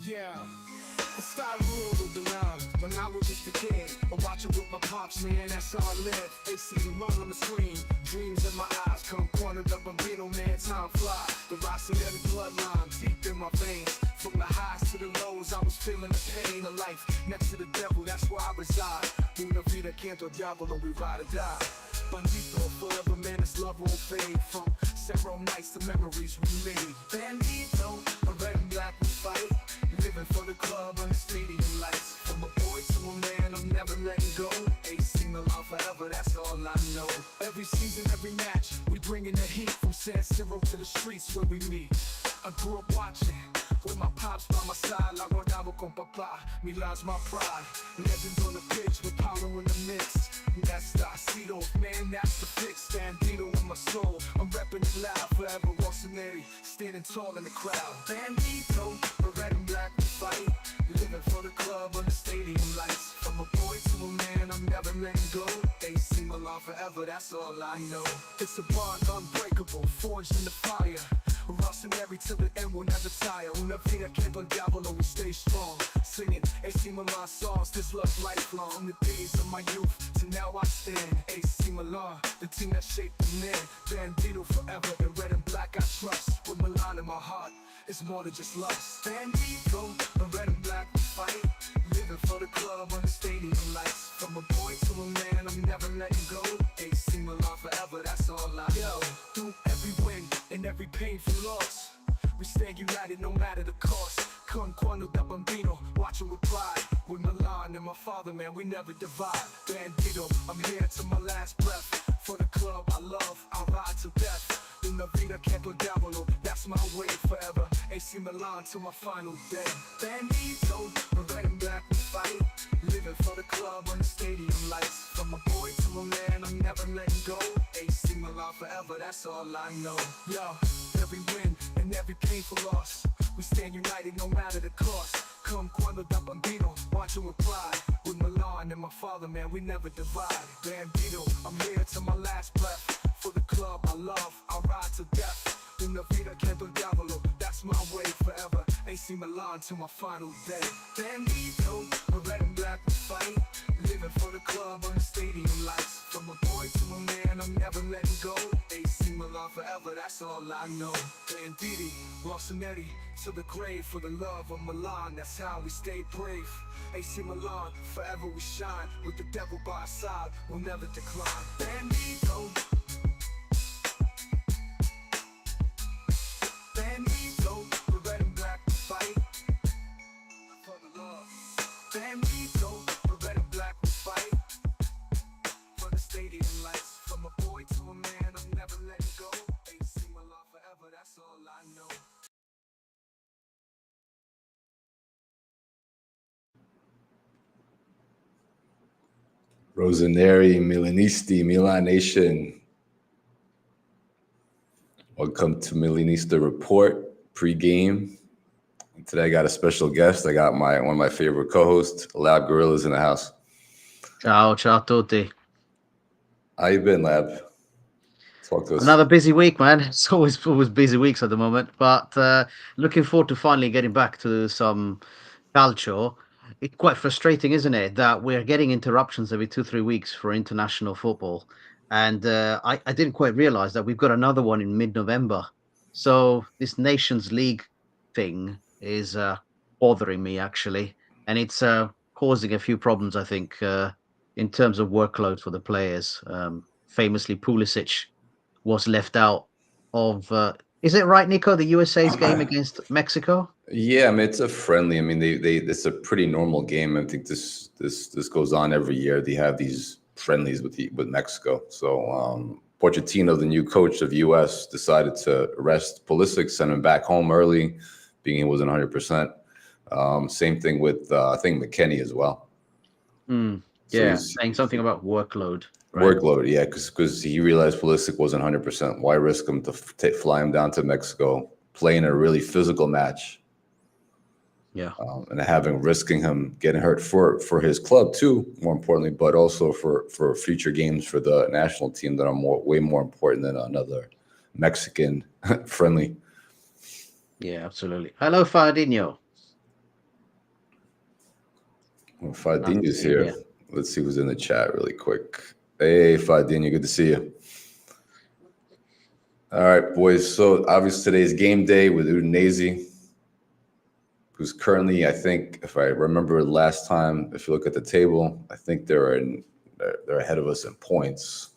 Yeah, the style ruled the line when I was just a kid. I watch it with my pops, man, that's how I live. They see me run on the screen, dreams in my eyes. Come cornered up a beetle, man, time fly. The Rossoneri bloodline deep in my veins. From the highs to the lows, I was feeling the pain of life. Next to the devil, that's where I reside. Una vida canto diavolo, we ride or die. Bandito forever, man, this love won't fade. From several nights to memories we made. Bandito, a red and black we fight. Living for the club on the stadium lights. From a boy to a man, I'm never letting go. AC Milan forever, that's all I know. Every season, every match, we bringing the heat. From San Siro to the streets where we meet. I grew up watching, with my pops by my side. La guardavo con papà, Milan's my pride. Legends on the pitch with power in the mix. That's the Asido, man, that's the fix. Bandito in my soul, I'm repping it loud. Forever Rossoneri, standing tall in the crowd. Bandito, a red and black we fight. Living for the club on the stadium lights. From a boy to a man, I'm never letting go. AC Milan forever, that's all I know. It's a bond unbreakable, forged in the fire. Rossoneri till the end, we'll never tire. Una vida canto diavolo, we stay strong. Singing AC Milan songs, this love's lifelong. The days of my youth, to now I stand. AC Milan, the team that shaped the man. Bandito forever, in red and black I trust. With Milan in my heart, it's more than just lust. Bandito, the red and black we fight. Living for the club on the stadium lights. From a boy to a man, I'm never letting go. AC Milan forever, that's all I know. Through every win and every painful loss, we stand united no matter the cost. Con quando da bambino, watching with pride. With Milan and my father, man, we never divide. Bandito, I'm here to my last breath. For the club I love, I'll ride to death. Una vida canto diavolo, that's my way forever. AC Milan till my final day. Bandito, the red and black we fight. Living for the club on the stadium lights. From a boy to a man, I'm never letting go. AC Milan forever, that's all I know. Yo, every win and every painful loss, we stand united no matter the cost. Come quando da bambino, watching with pride. With Milan and my father, man, we never divide. Bandito, I'm here to my last breath. For the club I love, I'll ride to death. Una vida canto diavolo, that's my way forever. AC Milan till my final day. Bandito, a red and black we fight. Living for the club on the stadium lights. From a boy to a man, I'm never letting go. AC Milan forever, that's all I know. Banditi, Rossoneri, to the grave for the love of Milan. That's how we stay brave. AC Milan, forever we shine. With the devil by our side, we'll never decline. Bandito. Bandito, the red and black we fight. For the love. Bandito, the red and black we fight. For the stadium lights. From a boy to a man, I'm never letting go. AC Milan forever, that's all I know. Rossoneri, Milanisti, Milan Nation. Welcome to Milanista Report pre-game. Today I got a special guest. I got one of my favorite co-hosts, Lab Gorillas, in the house. Ciao a tutti. How you been, Lab? Talk to us. Another busy week, man. It's always busy weeks at the moment, but looking forward to finally getting back to some calcio. It's quite frustrating, isn't it, that we're getting interruptions every 2-3 weeks for international football. And I didn't quite realize that we've got another one in mid-November. So this Nations League thing is bothering me, actually. And it's causing a few problems, I think, in terms of workload for the players. Famously, Pulisic was left out of... is it right, Nicko, the USA's game against Mexico? Yeah, I mean, it's a friendly. I mean, it's a pretty normal game. I think this goes on every year. They have these friendlies with Mexico. So Pochettino, the new coach of US, decided to rest Pulisic, send him back home early, being he wasn't 100%. Same thing with I think McKennie as well. Yeah, saying something about workload. Right? Workload, yeah, because he realized Pulisic wasn't 100%. Why risk him to fly him down to Mexico, play in a really physical match? Yeah, and risking him getting hurt for his club too, more importantly, but also for future games for the national team that are way more important than another Mexican friendly. Yeah, absolutely. Hello, Fardinho. Well, Nice to Fadinho's see you here. here. Let's see who's in the chat really quick. Hey, Fadinho, good to see you. All right, boys. So obviously today's game day with Udinese, who's currently, I think, if I remember last time, if you look at the table, I think they're ahead of us in points.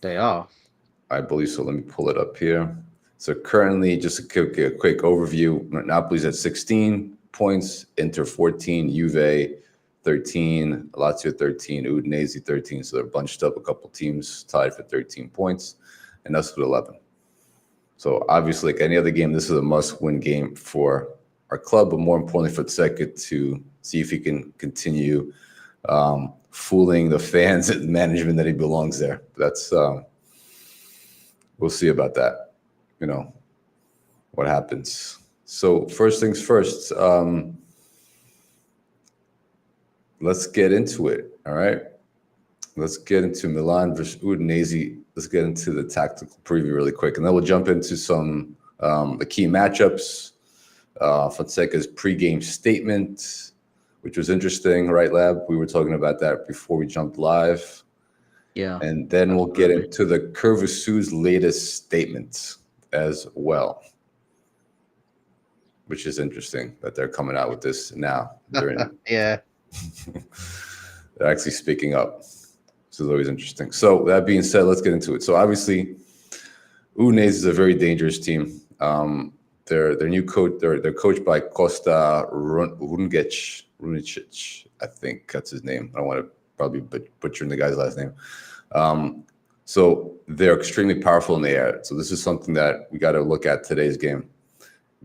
They are. I believe so. Let me pull it up here. So currently, just a quick overview. Napoli's at 16 points, Inter 14, Juve 13, Lazio 13, Udinese 13. So they're bunched up, a couple teams tied for 13 points, and us with 11. So obviously, like any other game, this is a must-win game for our club, but more importantly for Tseka to see if he can continue fooling the fans and management that he belongs there. That's we'll see about that. You know what happens. So first things first. Let's get into it. All right. Let's get into Milan versus Udinese. Let's get into the tactical preview really quick, and then we'll jump into some the key matchups. Fonseca's pregame statement, which was interesting, right, Lab? We were talking about that before we jumped live. Yeah, And then we'll get absolutely. into the Curva Sud's latest statement as well, which is interesting that they're coming out with this now. Yeah. They're actually speaking up. This is always interesting. So that being said, let's get into it. So obviously, Udinese is a very dangerous team. Their new coach, they're coached by Costa Runicic. I think that's his name. I don't want to probably butchering the guy's last name. So they're extremely powerful in the air. So this is something that we got to look at today's game,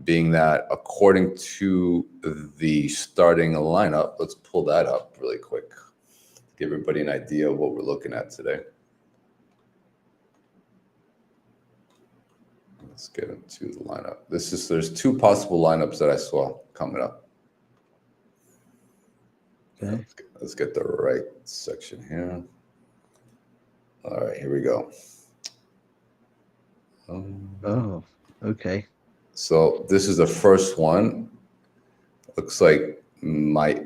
being that according to the starting lineup, let's pull that up really quick, give everybody an idea of what we're looking at today. Let's get into the lineup. There's two possible lineups that I saw coming up. Okay. Let's get the right section here. All right, here we go. Oh, okay. So this is the first one. Looks like Mike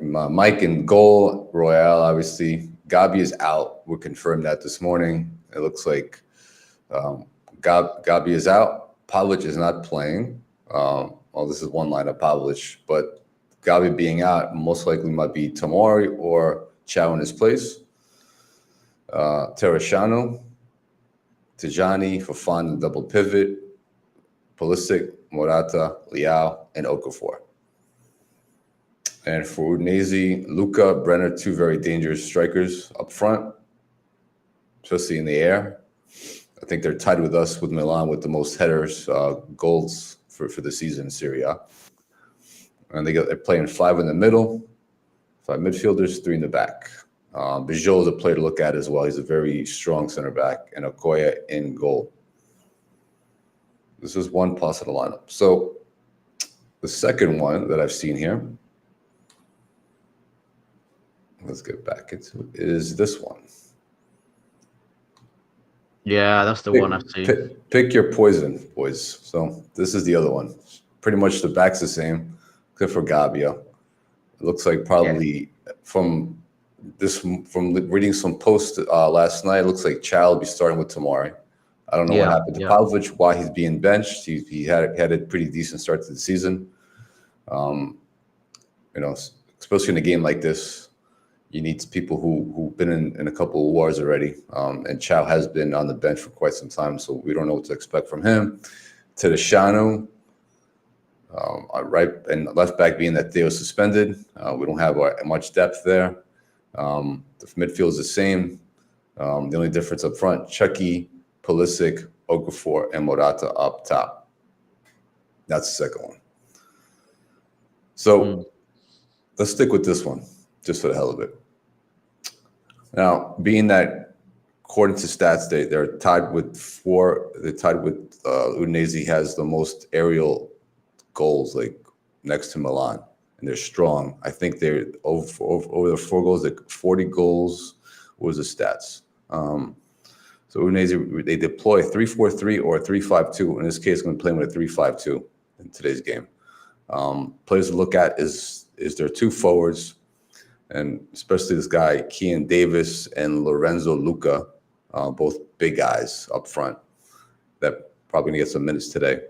in goal. Royale, obviously. Gabi is out. We confirmed that this morning. It looks like Gabi is out. Pavlic is not playing. Well, this is one line of Pavlic, but Gabi being out most likely might be Tamori or Chow in his place. Terracciano, Tijani, Fafan, double pivot, Pulisic, Morata, Leao, and Okafor. And for Udinese, Luca, Brenner, two very dangerous strikers up front, especially in the air. I think they're tied with us with Milan with the most headers, goals for the season in Serie A. And they're playing five in the middle, five midfielders, three in the back. Bijou is a player to look at as well. He's a very strong center back, and Okoye in goal. This is one possible lineup. So the second one that I've seen here, let's get back into it, is this one. Yeah, that's the one I've seen. Pick your poison, boys. So this is the other one. Pretty much the back's the same, except for Gabia. It looks like probably from reading some posts last night, it looks like Chow will be starting with Tamari. I don't know what happened to Pavlovic, why he's being benched. He had a pretty decent start to the season. Especially in a game like this, you need people who've been in a couple of wars already. And Chow has been on the bench for quite some time, so we don't know what to expect from him. Tedesano, right and left back being that Theo suspended. We don't have much depth there. The midfield is the same. The only difference up front, Chucky, Pulisic, Okafor, and Morata up top. That's the second one. So let's stick with this one, just for the hell of it. Now, being that according to stats, they're tied with four. They're tied with Udinese has the most aerial goals, like next to Milan, and they're strong. I think they're over the 4 goals, like 40 goals. What was the stats? So Udinese, they deploy 3-4-3 or 3-5-2. In this case, I'm going to play with a 3-5-2 in today's game. Players to look at is their two forwards, and especially this guy, Kean Davis and Lorenzo Luca, both big guys up front that probably going to get some minutes today.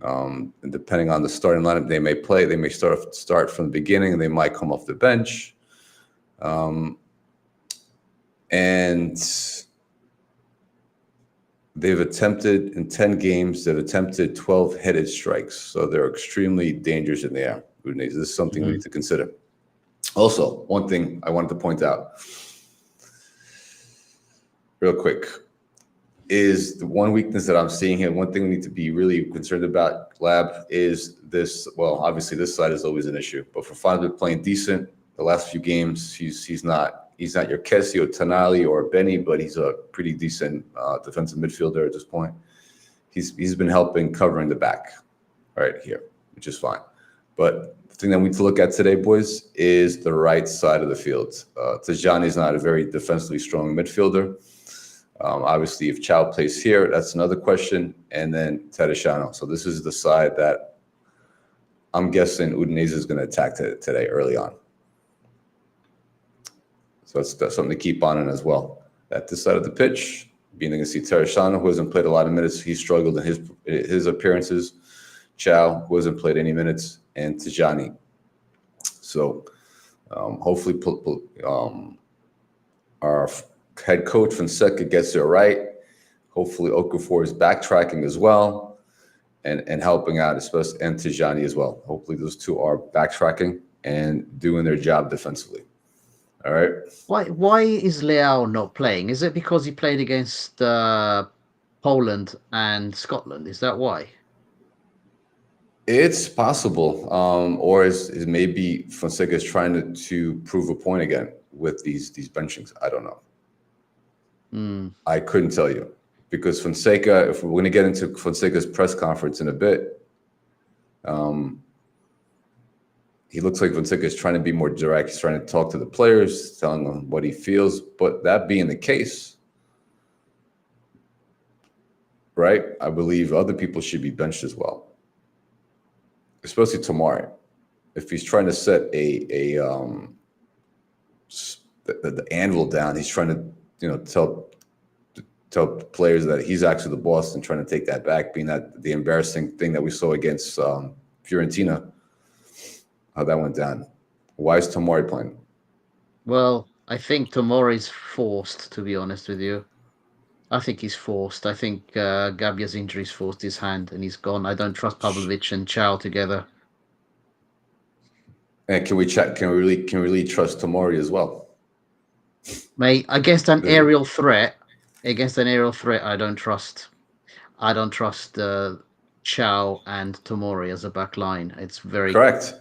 And depending on the starting lineup they may play, they may start from the beginning, and they might come off the bench. And they've attempted, in 10 games, they've attempted 12 headed strikes. So they're extremely dangerous in the air. This is something we need to consider. Also, one thing I wanted to point out real quick is the one weakness that I'm seeing here. One thing we need to be really concerned about, Lab, is this. Well, obviously this side is always an issue, but for Fabio playing decent the last few games, he's not your Kessie or Tonali or Benny, but he's a pretty decent defensive midfielder at this point. He's been helping covering the back right here, which is fine. But the thing that we need to look at today, boys, is the right side of the field. Tajani is not a very defensively strong midfielder. Obviously, if Chow plays here, that's another question. And then Tereshano. So this is the side that I'm guessing Udinese is going to attack today early on. So that's something to keep on in as well. At this side of the pitch, being able to see Tereshano, who hasn't played a lot of minutes, he struggled in his appearances. Chow, who hasn't played any minutes, and Tajani. So hopefully our head coach Fonseca gets it right. Hopefully Okafor is backtracking as well and helping out, especially, and Tajani as well. Hopefully those two are backtracking and doing their job defensively. All right. Why is Leao not playing? Is it because he played against Poland and Scotland? Is that why? It's possible, or is maybe Fonseca is trying to prove a point again with these benchings. I don't know. I couldn't tell you, because Fonseca, if we're going to get into Fonseca's press conference in a bit, he looks like Fonseca is trying to be more direct. He's trying to talk to the players, telling them what he feels. But that being the case, right, I believe other people should be benched as well, especially Tomari. If he's trying to set the anvil down, he's trying to tell players that he's actually the boss and trying to take that back, being that the embarrassing thing that we saw against Fiorentina, how that went down. Why is Tomori playing? Well, I think Tomori's forced, to be honest with you. I think he's forced. I think Gabia's injury's forced his hand and he's gone. I don't trust Pavlovic and Chow together. And can we really trust Tomori as well? Mate, against an aerial threat, I don't trust Chow and Tomori as a back line. It's very correct.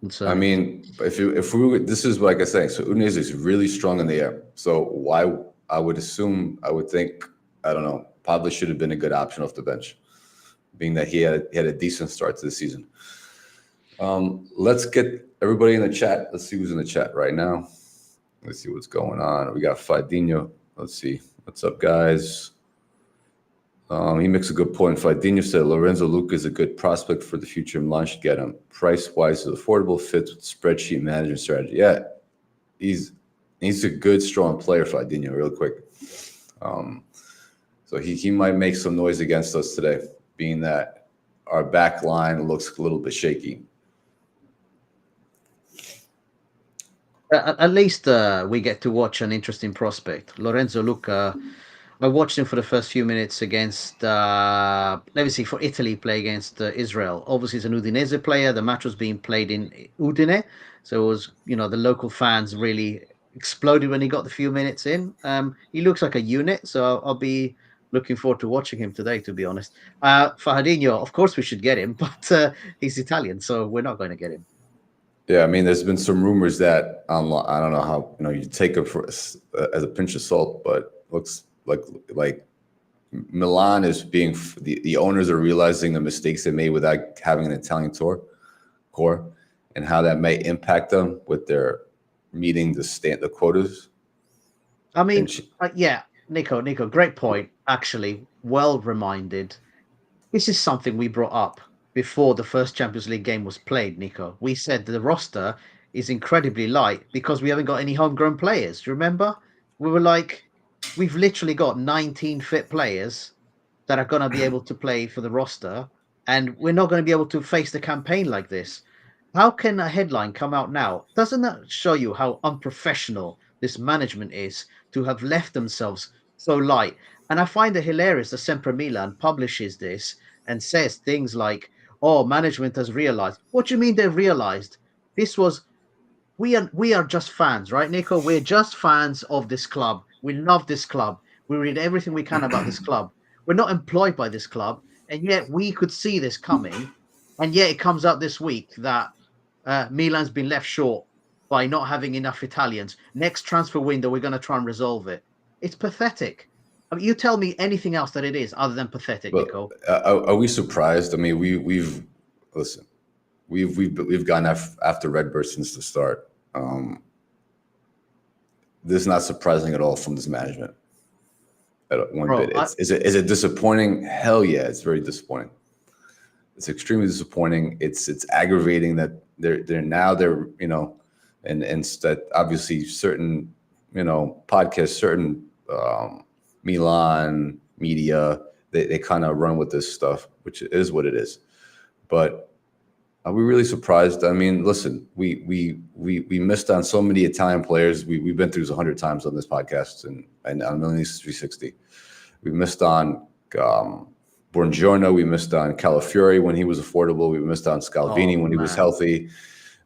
concerning. I mean, if we this is like I say, so Udinese is really strong in the air. So why I would think, I don't know, probably should have been a good option off the bench, being that he had a decent start to the season. Let's get everybody in the chat. Let's see who's in the chat right now. Let's see what's going on. We got Fadinho. Let's see. What's up, guys? He makes a good point. Fadinho said Lorenzo Luca is a good prospect for the future. Milan should get him. Price-wise, is affordable, fits with spreadsheet management strategy. Yeah, he's a good, strong player, Fadinho, real quick. So he might make some noise against us today, being that our back line looks a little bit shaky. At least we get to watch an interesting prospect. Lorenzo Luca, I watched him for the first few minutes against, let me see, for Italy, play against Israel. Obviously, he's an Udinese player. The match was being played in Udine. So it was, the local fans really exploded when he got the few minutes in. He looks like a unit, so I'll be looking forward to watching him today, to be honest. Fahadinho, of course we should get him, but he's Italian, so we're not going to get him. Yeah, I mean, there's been some rumors that I don't know how you take it as a pinch of salt, but looks like Milan is being the owners are realizing the mistakes they made without having an Italian core, and how that may impact them with their meeting the quotas. I mean, yeah, Nicko, great point. Actually, well reminded. This is something we brought up before the first Champions League game was played, Nico. We said the roster is incredibly light because we haven't got any homegrown players. Do you remember? We were like, we've literally got 19 fit players that are going to be able to play for the roster, and we're not going to be able to face the campaign like this. How can a headline come out now? Doesn't that show you how unprofessional this management is to have left themselves so light? And I find it hilarious that Sempre Milan publishes this and says things like, "Oh, management has realized." What do you mean they've realized? This was we are just fans, right, Nico? We're just fans of this club. We love this club. We read everything we can about this club. We're not employed by this club, and yet we could see this coming. And yet it comes out this week that Milan's been left short by not having enough Italians. Next transfer window, we're going to try and resolve it. It's pathetic. I mean, you tell me anything else that it is other than pathetic, But Nico. are we surprised? I mean, we've listen, we've gone after Redbird since the start. This is not surprising at all from this management. At one Bro, bit, is it disappointing? Hell yeah, it's very disappointing. It's extremely disappointing. It's aggravating that they're and that obviously certain podcasts, certain Milan media, they kind of run with this stuff, which is what it is. But are we really surprised? I mean, listen, we missed on so many Italian players. We've been through this 100 times on this podcast and on Milanista 360. We missed on Buongiorno. We missed on Calafiori when he was affordable. We missed on Scalvini when he was healthy.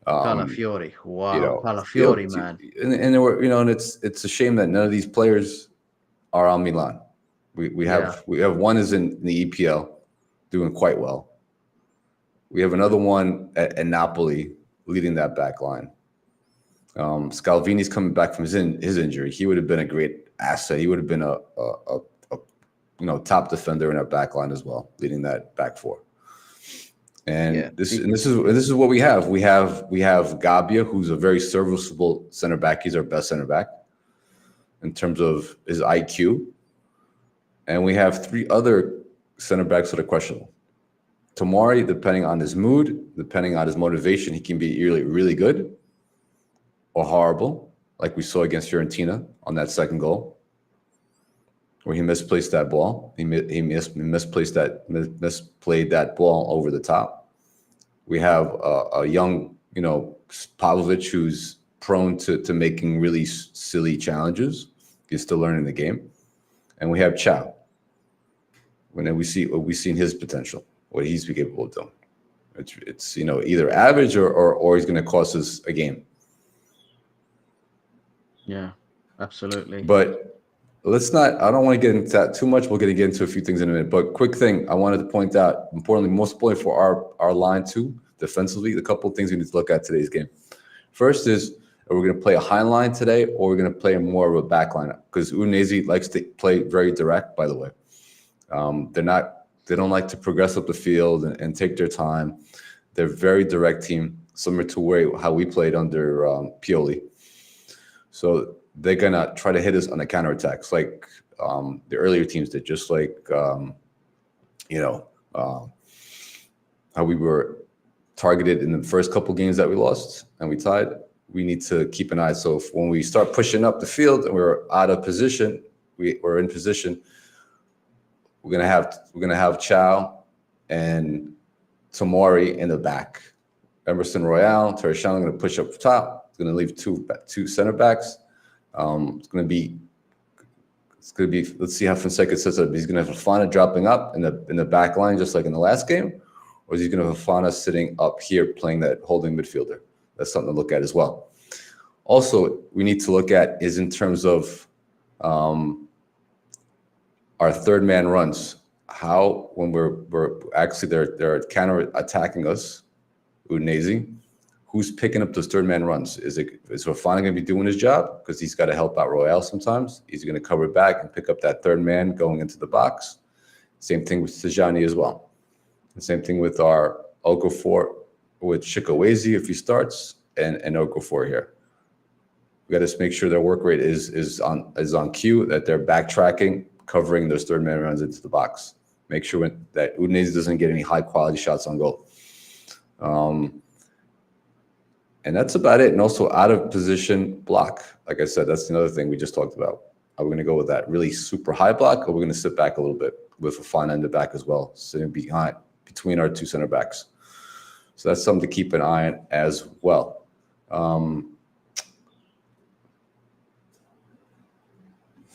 Calafiori, wow, Calafiori, man. And there were, and it's a shame that none of these players are on Milan. We have one is in the EPL doing quite well. We have another one at Napoli leading that back line. Scalvini's coming back from his injury. He would have been a great asset. He would have been a top defender in our back line as well, leading that back four. And this is what we have. We have Gabbia, who's a very serviceable center back. He's our best center back in terms of his IQ. And we have three other center backs that are questionable. Tomori, depending on his mood, depending on his motivation, he can be really, really good or horrible, like we saw against Fiorentina on that second goal, where he misplaced that ball. He misplayed that ball over the top. We have a young, Pavlovic, who's prone to making really silly challenges. He's still learning the game. And we have Chow. When we've seen his potential, what he's capable of doing. It's either average or he's going to cost us a game. Yeah, absolutely. But let's not. I don't want to get into that too much. We're going to get into a few things in a minute. But quick thing I wanted to point out, most importantly for our line too, defensively, the couple of things we need to look at today's game. First is, are we going to play a high line today, or we're going to play more of a back line? Because Udinese likes to play very direct. By the way, They don't like to progress up the field and take their time. They're a very direct team, similar to how we played under Pioli. So they're going to try to hit us on the counterattacks like the earlier teams did, just like, how we were targeted in the first couple games that we lost and we tied. We need to keep an eye. So when we start pushing up the field and we're out of position, we're in position, we're gonna have Chow and Tomori in the back. Emerson Royale, Tereshano gonna push up top. It's gonna leave two center backs. It's gonna be. Let's see how Fonseca sets up. He's gonna have Fofana dropping up in the back line, just like in the last game, or is he gonna have Fofana sitting up here playing that holding midfielder? That's something to look at as well. Also, we need to look at is in terms of our third man runs. How when we're actually they're counter attacking us, Udinese, who's picking up those third man runs? Is Fofana going to be doing his job because he's got to help out Royale sometimes? He's going to cover back and pick up that third man going into the box. Same thing with Tijani as well. The same thing with our Okafor with Chikawezi if he starts and Okafor here. We got to make sure their work rate is on cue, that they're backtracking, covering those third man runs into the box. make sure that Udinese doesn't get any high quality shots on goal. And that's about it. And also out of position block. Like I said, that's another thing we just talked about. Are we going to go with that really super high block, or we're going to sit back a little bit with a fine end of back as well, sitting between our two center backs. So that's something to keep an eye on as well.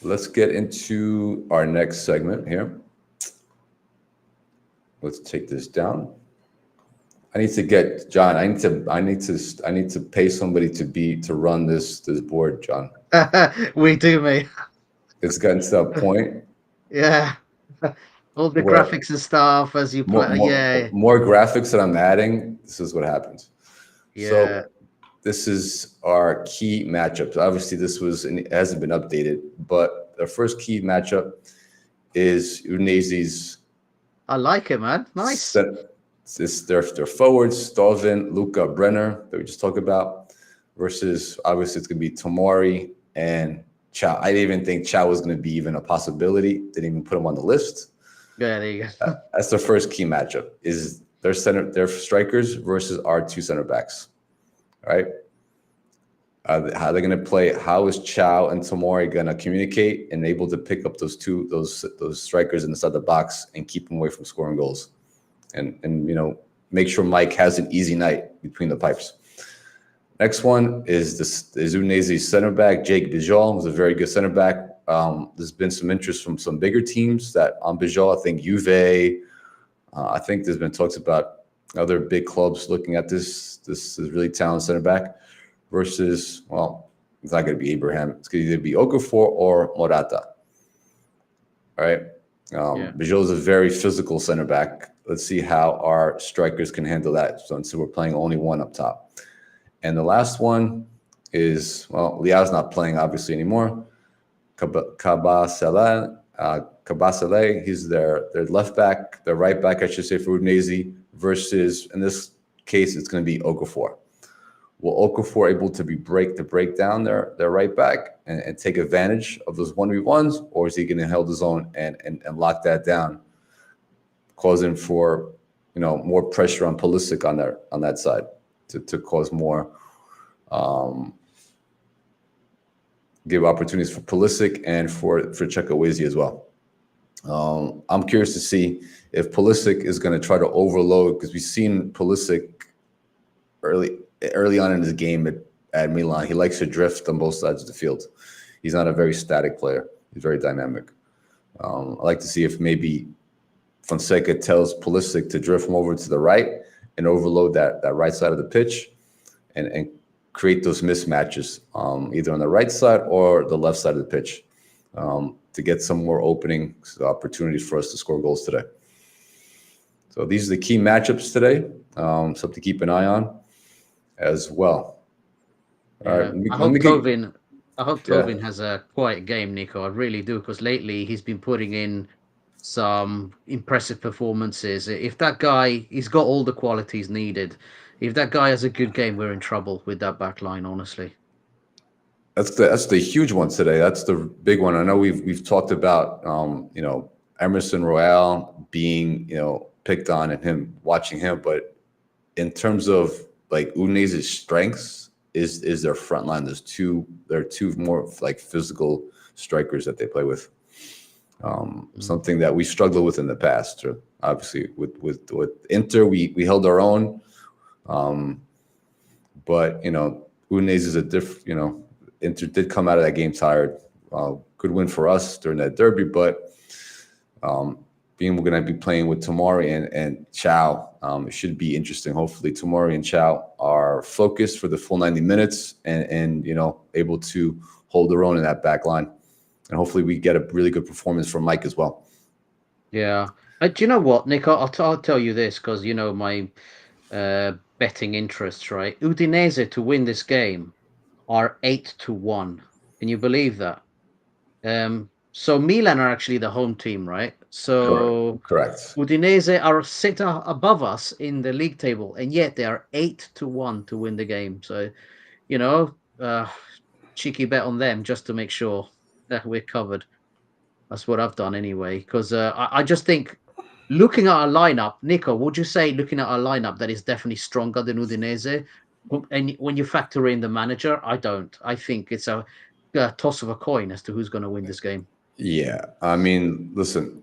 Let's get into our next segment here. Let's take this down. I need to get John. I need to pay somebody to run this board, John. We do, mate. It's gotten to that point. Yeah. All the Where graphics and stuff as you play. more graphics that I'm adding. This is what happens. Yeah. So this is our key matchups. Obviously, it hasn't been updated, but our first key matchup is Udinese's. I like it, man. Nice. It's their forwards, Stovin, Luca, Brenner, that we just talked about, versus obviously it's going to be Tomori and Chow. I didn't even think Chow was going to be even a possibility. Didn't even put him on the list. Yeah, there you go. That's the first key matchup. Is their strikers versus our two center backs. All right. How they're going to play? How is Chow and Tomori going to communicate and able to pick up those strikers inside the box and keep them away from scoring goals? And make sure Mike has an easy night between the pipes. Next one is Udinese's center back, Jake Bijol, who's a very good center back. There's been some interest from some bigger teams on Bijol. I think Juve. I think there's been talks about other big clubs looking at this really talented center back versus, well, it's not going to be Abraham. It's going to either be Okafor or Morata. All right. Bijol is a very physical center back. Let's see how our strikers can handle that. So we're playing only one up top. And the last one is, well, Liao's not playing obviously anymore. Kabasele, he's their left back, their right back, I should say, for Udinese, versus, in this case, it's going to be Okafor. Will Okafor able to break down their right back and take advantage of those 1v1s, or is he going to hold his own and lock that down, causing for more pressure on Pulisic on that side to cause more give opportunities for Pulisic and for Czechowezi as well. I'm curious to see if Pulisic is going to try to overload, because we've seen Pulisic early on in his game at Milan. He likes to drift on both sides of the field. He's not a very static player. He's very dynamic. I'd like to see if maybe Fonseca tells Pulisic to drift him over to the right and overload that right side of the pitch and create those mismatches either on the right side or the left side of the pitch to get some more opportunities for us to score goals today. So these are the key matchups today. Something to keep an eye on as well. Yeah. All right, I hope Tobin has a quiet game, Nicko. I really do, because lately he's been putting in some impressive performances. If that guy, he's got all the qualities needed. If that guy has a good game, we're in trouble with that back line, honestly. That's the huge one today. That's the big one. I know we've talked about Emerson Royale being picked on and him watching him, but in terms of like Udinese's strengths is their front line. There are two more like physical strikers that they play with. Something that we struggled with in the past. Obviously, with Inter, we held our own, but Udinese is a different. Inter did come out of that game tired. Good win for us during that derby, but being we're going to be playing with Tomori and Chow, it should be interesting. Hopefully, Tomori and Chow are focused for the full 90 minutes and able to hold their own in that back line. And hopefully we get a really good performance from Mike as well. Yeah. Do you know what, Nicko? I'll tell you this, because my betting interests, right? Udinese to win this game are 8-1. Can you believe that? So Milan are actually the home team, right? So correct. Udinese are set above us in the league table, and yet they are 8-1 to win the game. So, cheeky bet on them just to make sure that we're covered. That's what I've done anyway, because I just think Looking at our lineup, Nicko, would you say looking at our lineup that is definitely stronger than Udinese? And when you factor in the manager, I don't. I think it's a toss of a coin as to who's going to win this game. Yeah, I mean, listen,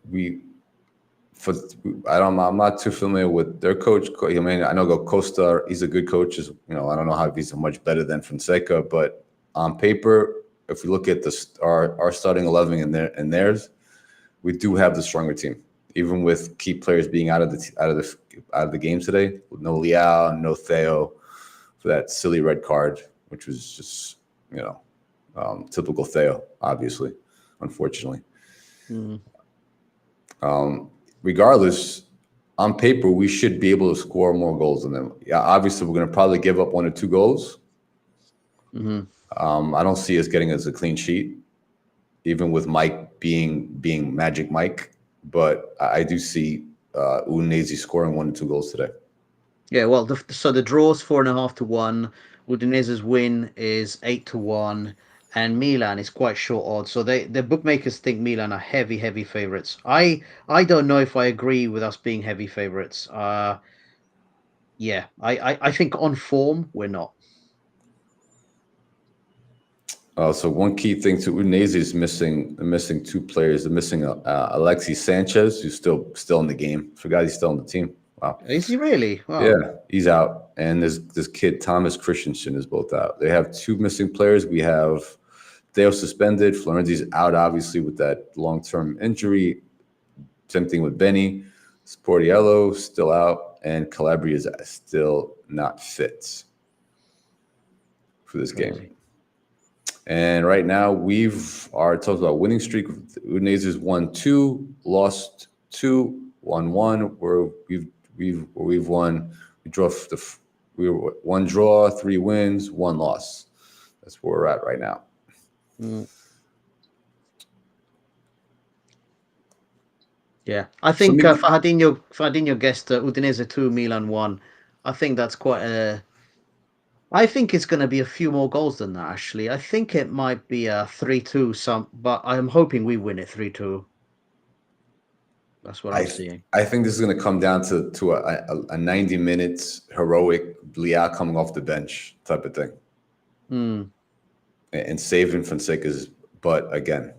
for I'm not too familiar with their coach. I mean, I know Costa, he's a good coach. I don't know how he's much better than Fonseca, but on paper, if we look at our starting 11 and theirs, we do have the stronger team, even with key players being out of the game today. No Leao, no Theo for that silly red card, which was just typical Theo, obviously, unfortunately. Mm. Regardless, on paper, we should be able to score more goals than them. Yeah, obviously, we're going to probably give up 1 or 2 goals. Mm-hmm. I don't see us getting us a clean sheet, even with Mike being Magic Mike. But I do see Udinese scoring 1 or 2 goals today. Yeah, well, so the draw's 4.5-1. Udinese's win is 8-1, and Milan is quite short odds. So the bookmakers think Milan are heavy favorites. I don't know if I agree with us being heavy favorites. Yeah, I think on form we're not. So one key thing to Udinese is missing 2 players. They're missing Alexis Sanchez, who's still in the game. Forgot he's still on the team. Wow. Is he really? Wow. Yeah, he's out. And this kid, Thomas Christensen, is both out. They have 2 missing players. We have Theo suspended. Florenzi's out, obviously, with that long-term injury. Same thing with Benny. Sportiello still out. And Calabria is still not fit for this game. And right now, our total winning streak. Udinese has won 2, lost 2, won 1. Where we've won. We were 1 draw, 3 wins, 1 loss. That's where we're at right now. Mm. Yeah, I think Fahadinho guessed Udinese 2, Milan 1. I think that's quite a. I think it's going to be a few more goals than that. Actually, I think it might be a 3-2. But I'm hoping we win it 3-2. That's what I'm seeing. I think this is going to come down to a 90 minutes heroic Leao coming off the bench type of thing, and saving Fonseca's butt again.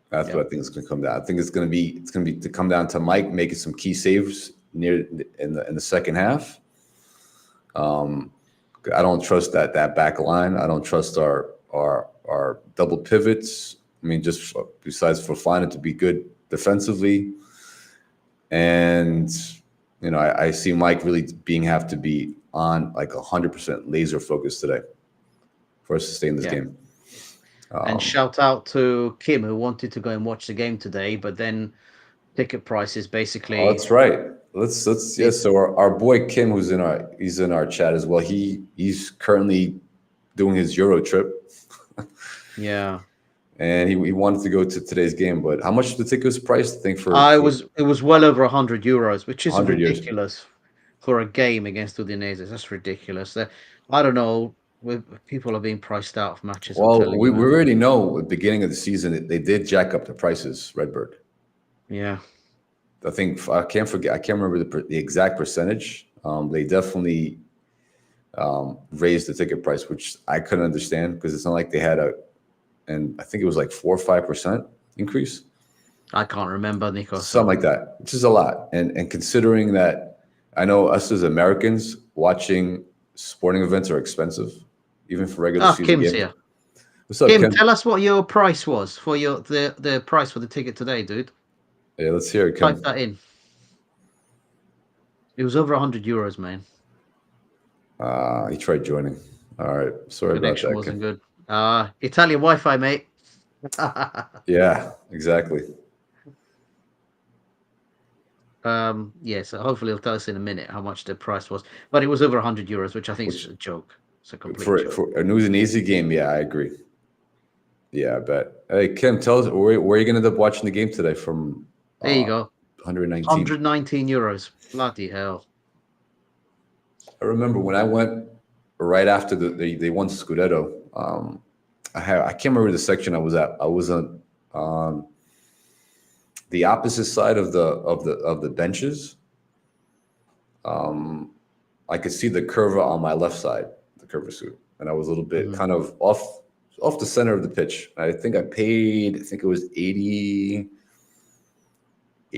That's what I think it's going to come down. I think it's going to be to come down to Mike making some key saves in the second half. I don't trust that back line. I don't trust our double pivots. I mean, just besides Fofana to be good defensively, and I see Mike really have to be on like 100% laser focus today for us to stay in this game. And shout out to Kim, who wanted to go and watch the game today, but then ticket prices basically. Oh, that's right. Let's So our boy Kim, who's he's in our chat as well. He's currently doing his Euro trip. Yeah. And he wanted to go to today's game, but how much the ticket was priced? I think it was well over €100, which is ridiculous for a game against Udinese. That's ridiculous. I don't know. People are being priced out of matches. Well, we already know at the beginning of the season they did jack up the prices, Redbird. Yeah. I think I can't remember the exact percentage. They definitely raised the ticket price, which I couldn't understand because it's not like they had and I think it was like 4 or 5% increase. I can't remember, Nicko. Something like that, which is a lot. And considering that I know us as Americans watching sporting events are expensive, even for regular season Kim's games. here. What's up, Kim? Tell us what your price was for the price for the ticket today, dude. Yeah, let's hear it, Kim. Type that in. It was over €100, man. He tried joining. All right, sorry about that. Connection wasn't good. Italian Wi-Fi, mate. Yeah, exactly. So hopefully he'll tell us in a minute how much the price was. But it was over €100, which I think is a joke. It's a complete joke. For an Udinese game, yeah, I agree. Yeah, I bet. Hey, Kim, tell us where are you going to end up watching the game today from? There you go. 119. €119. Bloody hell. I remember when I went right after they won Scudetto. I can't remember the section I was at. I was on the opposite side of the benches, I could see the Curva on my left side, the Curva Sud, and I was a little bit kind of off the center of the pitch. I think I paid, I think it was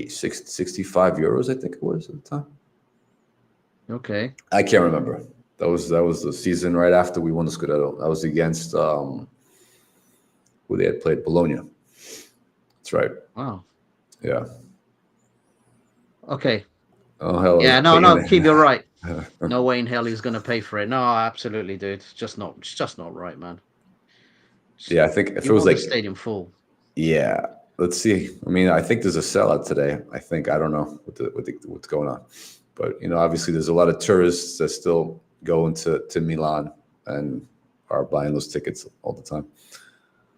65 euros, I think it was at the time. Okay. I can't remember. That was the season right after we won the Scudetto. That was against who they had played, Bologna. That's right. Wow. Yeah. Okay. Oh hell. Yeah, no, Kim, you're right. No way in hell he's gonna pay for it. No, absolutely, dude. It's just not right, man. Yeah, I think if it You was want like the stadium full. Yeah, let's see. I mean, I think there's a sellout today. I don't know what's going on, but obviously there's a lot of tourists that still go into Milan and are buying those tickets all the time.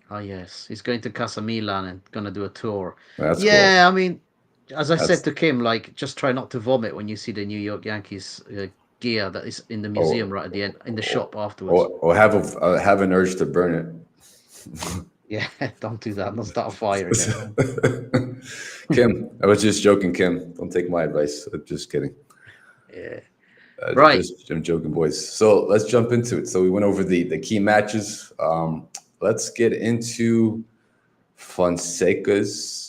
Oh yes, he's going to Casa Milan and gonna do a tour. That's Yeah, cool. I mean, as I said to Kim, like, just try not to vomit when you see the New York Yankees gear that is in the museum right at the end, in the shop afterwards. Or have an urge to burn it. Yeah, don't do that. Don't start a fire again. Kim, I was just joking, Kim. Don't take my advice. Just kidding. Yeah. Right. I'm joking, boys. So let's jump into it. So we went over the key matches. Let's get into Fonseca's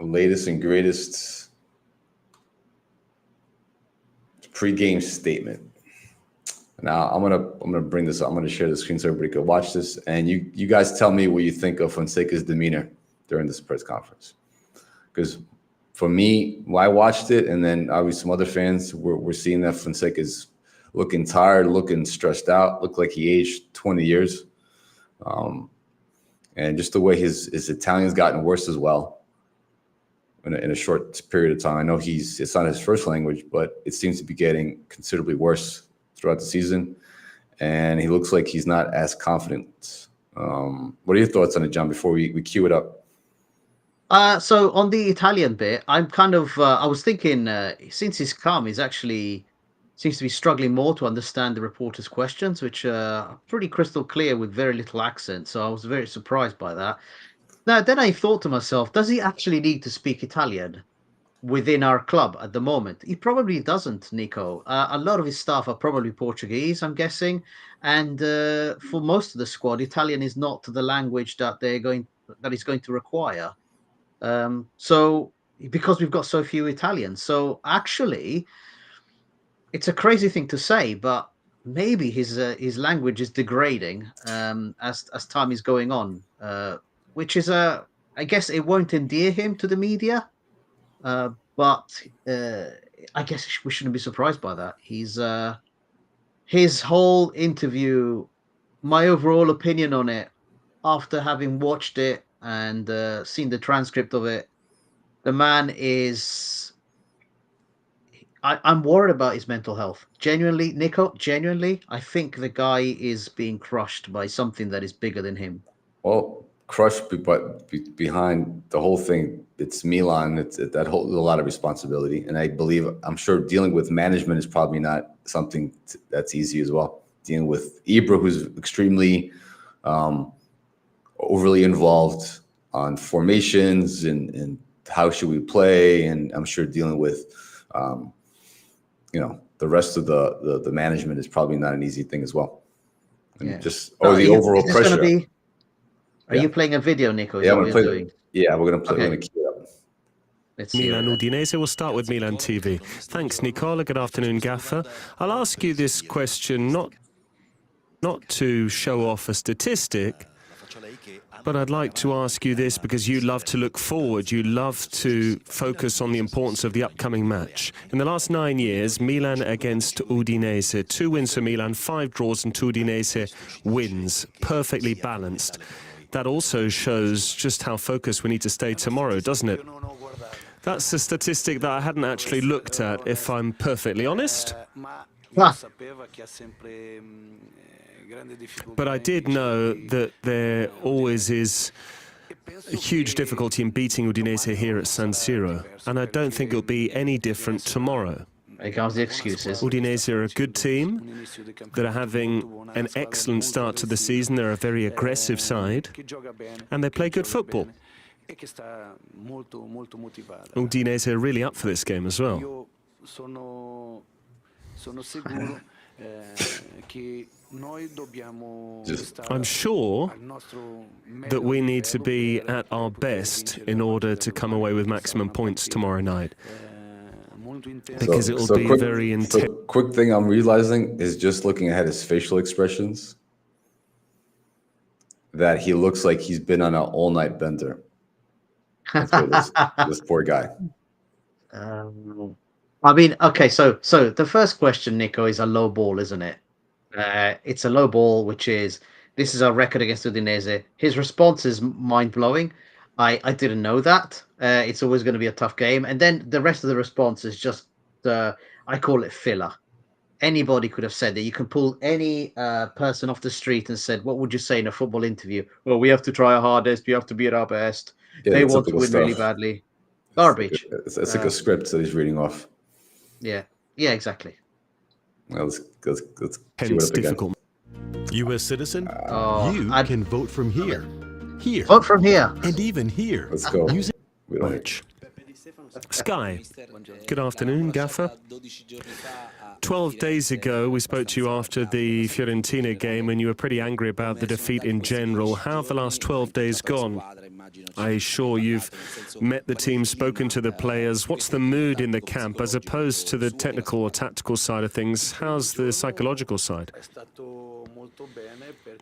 latest and greatest pre-game statement. Now I'm gonna bring this up. I'm gonna share the screen so everybody can watch this, and you guys tell me what you think of Fonseca's demeanor during this press conference. Because for me, when I watched it, and then obviously some other fans were seeing that Fonseca's looking tired, looking stressed out, looked like he aged 20 years, and just the way his Italian's gotten worse as well in a short period of time. I know it's not his first language, but it seems to be getting considerably worse throughout the season, and he looks like he's not as confident. What are your thoughts on it, John, before we cue it up? So on the Italian bit, I'm kind of I was thinking since he's come, he's actually seems to be struggling more to understand the reporters' questions, which are pretty crystal clear with very little accent. So I was very surprised by that. Now, then I thought to myself, does he actually need to speak Italian within our club at the moment? He probably doesn't, Nicko. A lot of his staff are probably Portuguese, I'm guessing, and for most of the squad, Italian is not the language that he's going to require. So because we've got so few Italians, so actually, it's a crazy thing to say, but maybe his language is degrading as time is going on, which is I guess it won't endear him to the media. But I guess we shouldn't be surprised by that. His whole interview, my overall opinion on it, after having watched it and seen the transcript of it, the man is. I'm worried about his mental health. Genuinely, Nicko, genuinely, I think the guy is being crushed by something that is bigger than him. Well, crushed, but behind the whole thing, it's Milan. That holds a lot of responsibility, and I'm sure dealing with management is probably not something that's easy as well. Dealing with Ibra, who's extremely overly involved on formations and how should we play, and I'm sure dealing with the rest of the management is probably not an easy thing as well. And the overall pressure. Are you playing a video, Nicko? Yeah, we're going to play. We're going to queue up. Milan Udinese. We'll start with Milan TV. Thanks, Nicola. Good afternoon, Gaffer. I'll ask you this question not to show off a statistic, but I'd like to ask you this because you love to look forward. You love to focus on the importance of the upcoming match. In the last 9 years, Milan against Udinese, 2 wins for Milan, 5 draws, and 2 Udinese wins. Perfectly balanced. That also shows just how focused we need to stay tomorrow, doesn't it? That's a statistic that I hadn't actually looked at, if I'm perfectly honest. But I did know that there always is a huge difficulty in beating Udinese here at San Siro, and I don't think it'll be any different tomorrow. Here comes the excuses. Udinese are a good team that are having an excellent start to the season. They're a very aggressive side, and they play good football. Udinese are really up for this game as well. I'm sure that we need to be at our best in order to come away with maximum points tomorrow night. Because it will be very intense. Quick thing I'm realizing is just looking at his facial expressions that he looks like he's been on an all-night bender. That's what it is. This poor guy. I mean, okay, so the first question, Nicko, is a low ball, isn't it? It's a low ball, which is, this is our record against Udinese. His response is mind-blowing. I didn't know that. It's always going to be a tough game. And then the rest of the response is just, I call it filler. Anybody could have said that. You can pull any person off the street and said, what would you say in a football interview? Well, we have to try our hardest. We have to be at our best. Yeah, they want to win really badly. Garbage. It's like a script that he's reading off. Yeah, exactly. Well, let's Hence difficult. U.S. citizen, you can vote from here, vote from here, and even here. Let's go. We don't. Sky, good afternoon, Gaffer. 12 days ago, we spoke to you after the Fiorentina game, and you were pretty angry about the defeat in general. How have the last 12 days gone? I'm sure you've met the team, spoken to the players. What's the mood in the camp, as opposed to the technical or tactical side of things? How's the psychological side?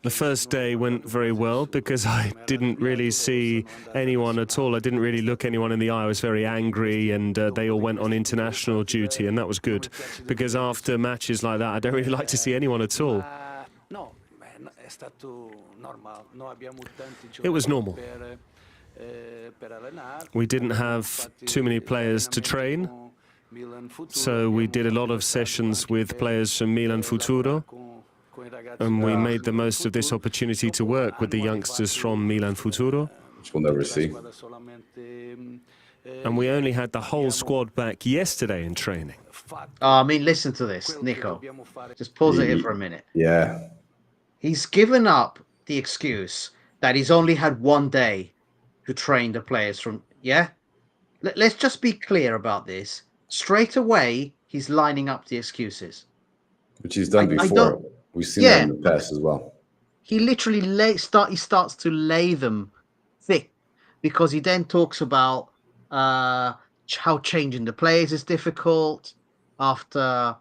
The first day went very well because I didn't really see anyone at all. I didn't really look anyone in the eye. I was very angry, and they all went on international duty, and that was good because after matches like that, I don't really like to see anyone at all. It was normal. We didn't have too many players to train, so we did a lot of sessions with players from Milan Futuro, and we made the most of this opportunity to work with the youngsters from Milan Futuro. Which we'll never see. And we only had the whole squad back yesterday in training. I mean, listen to this, Nicko. Just pause it here for a minute. Yeah. He's given up the excuse that he's only had one day to train the players from, yeah? Let's just be clear about this. Straight away, he's lining up the excuses. Which he's done before. We've seen that in the past as well. He literally starts to lay them thick, because he then talks about how changing the players is difficult after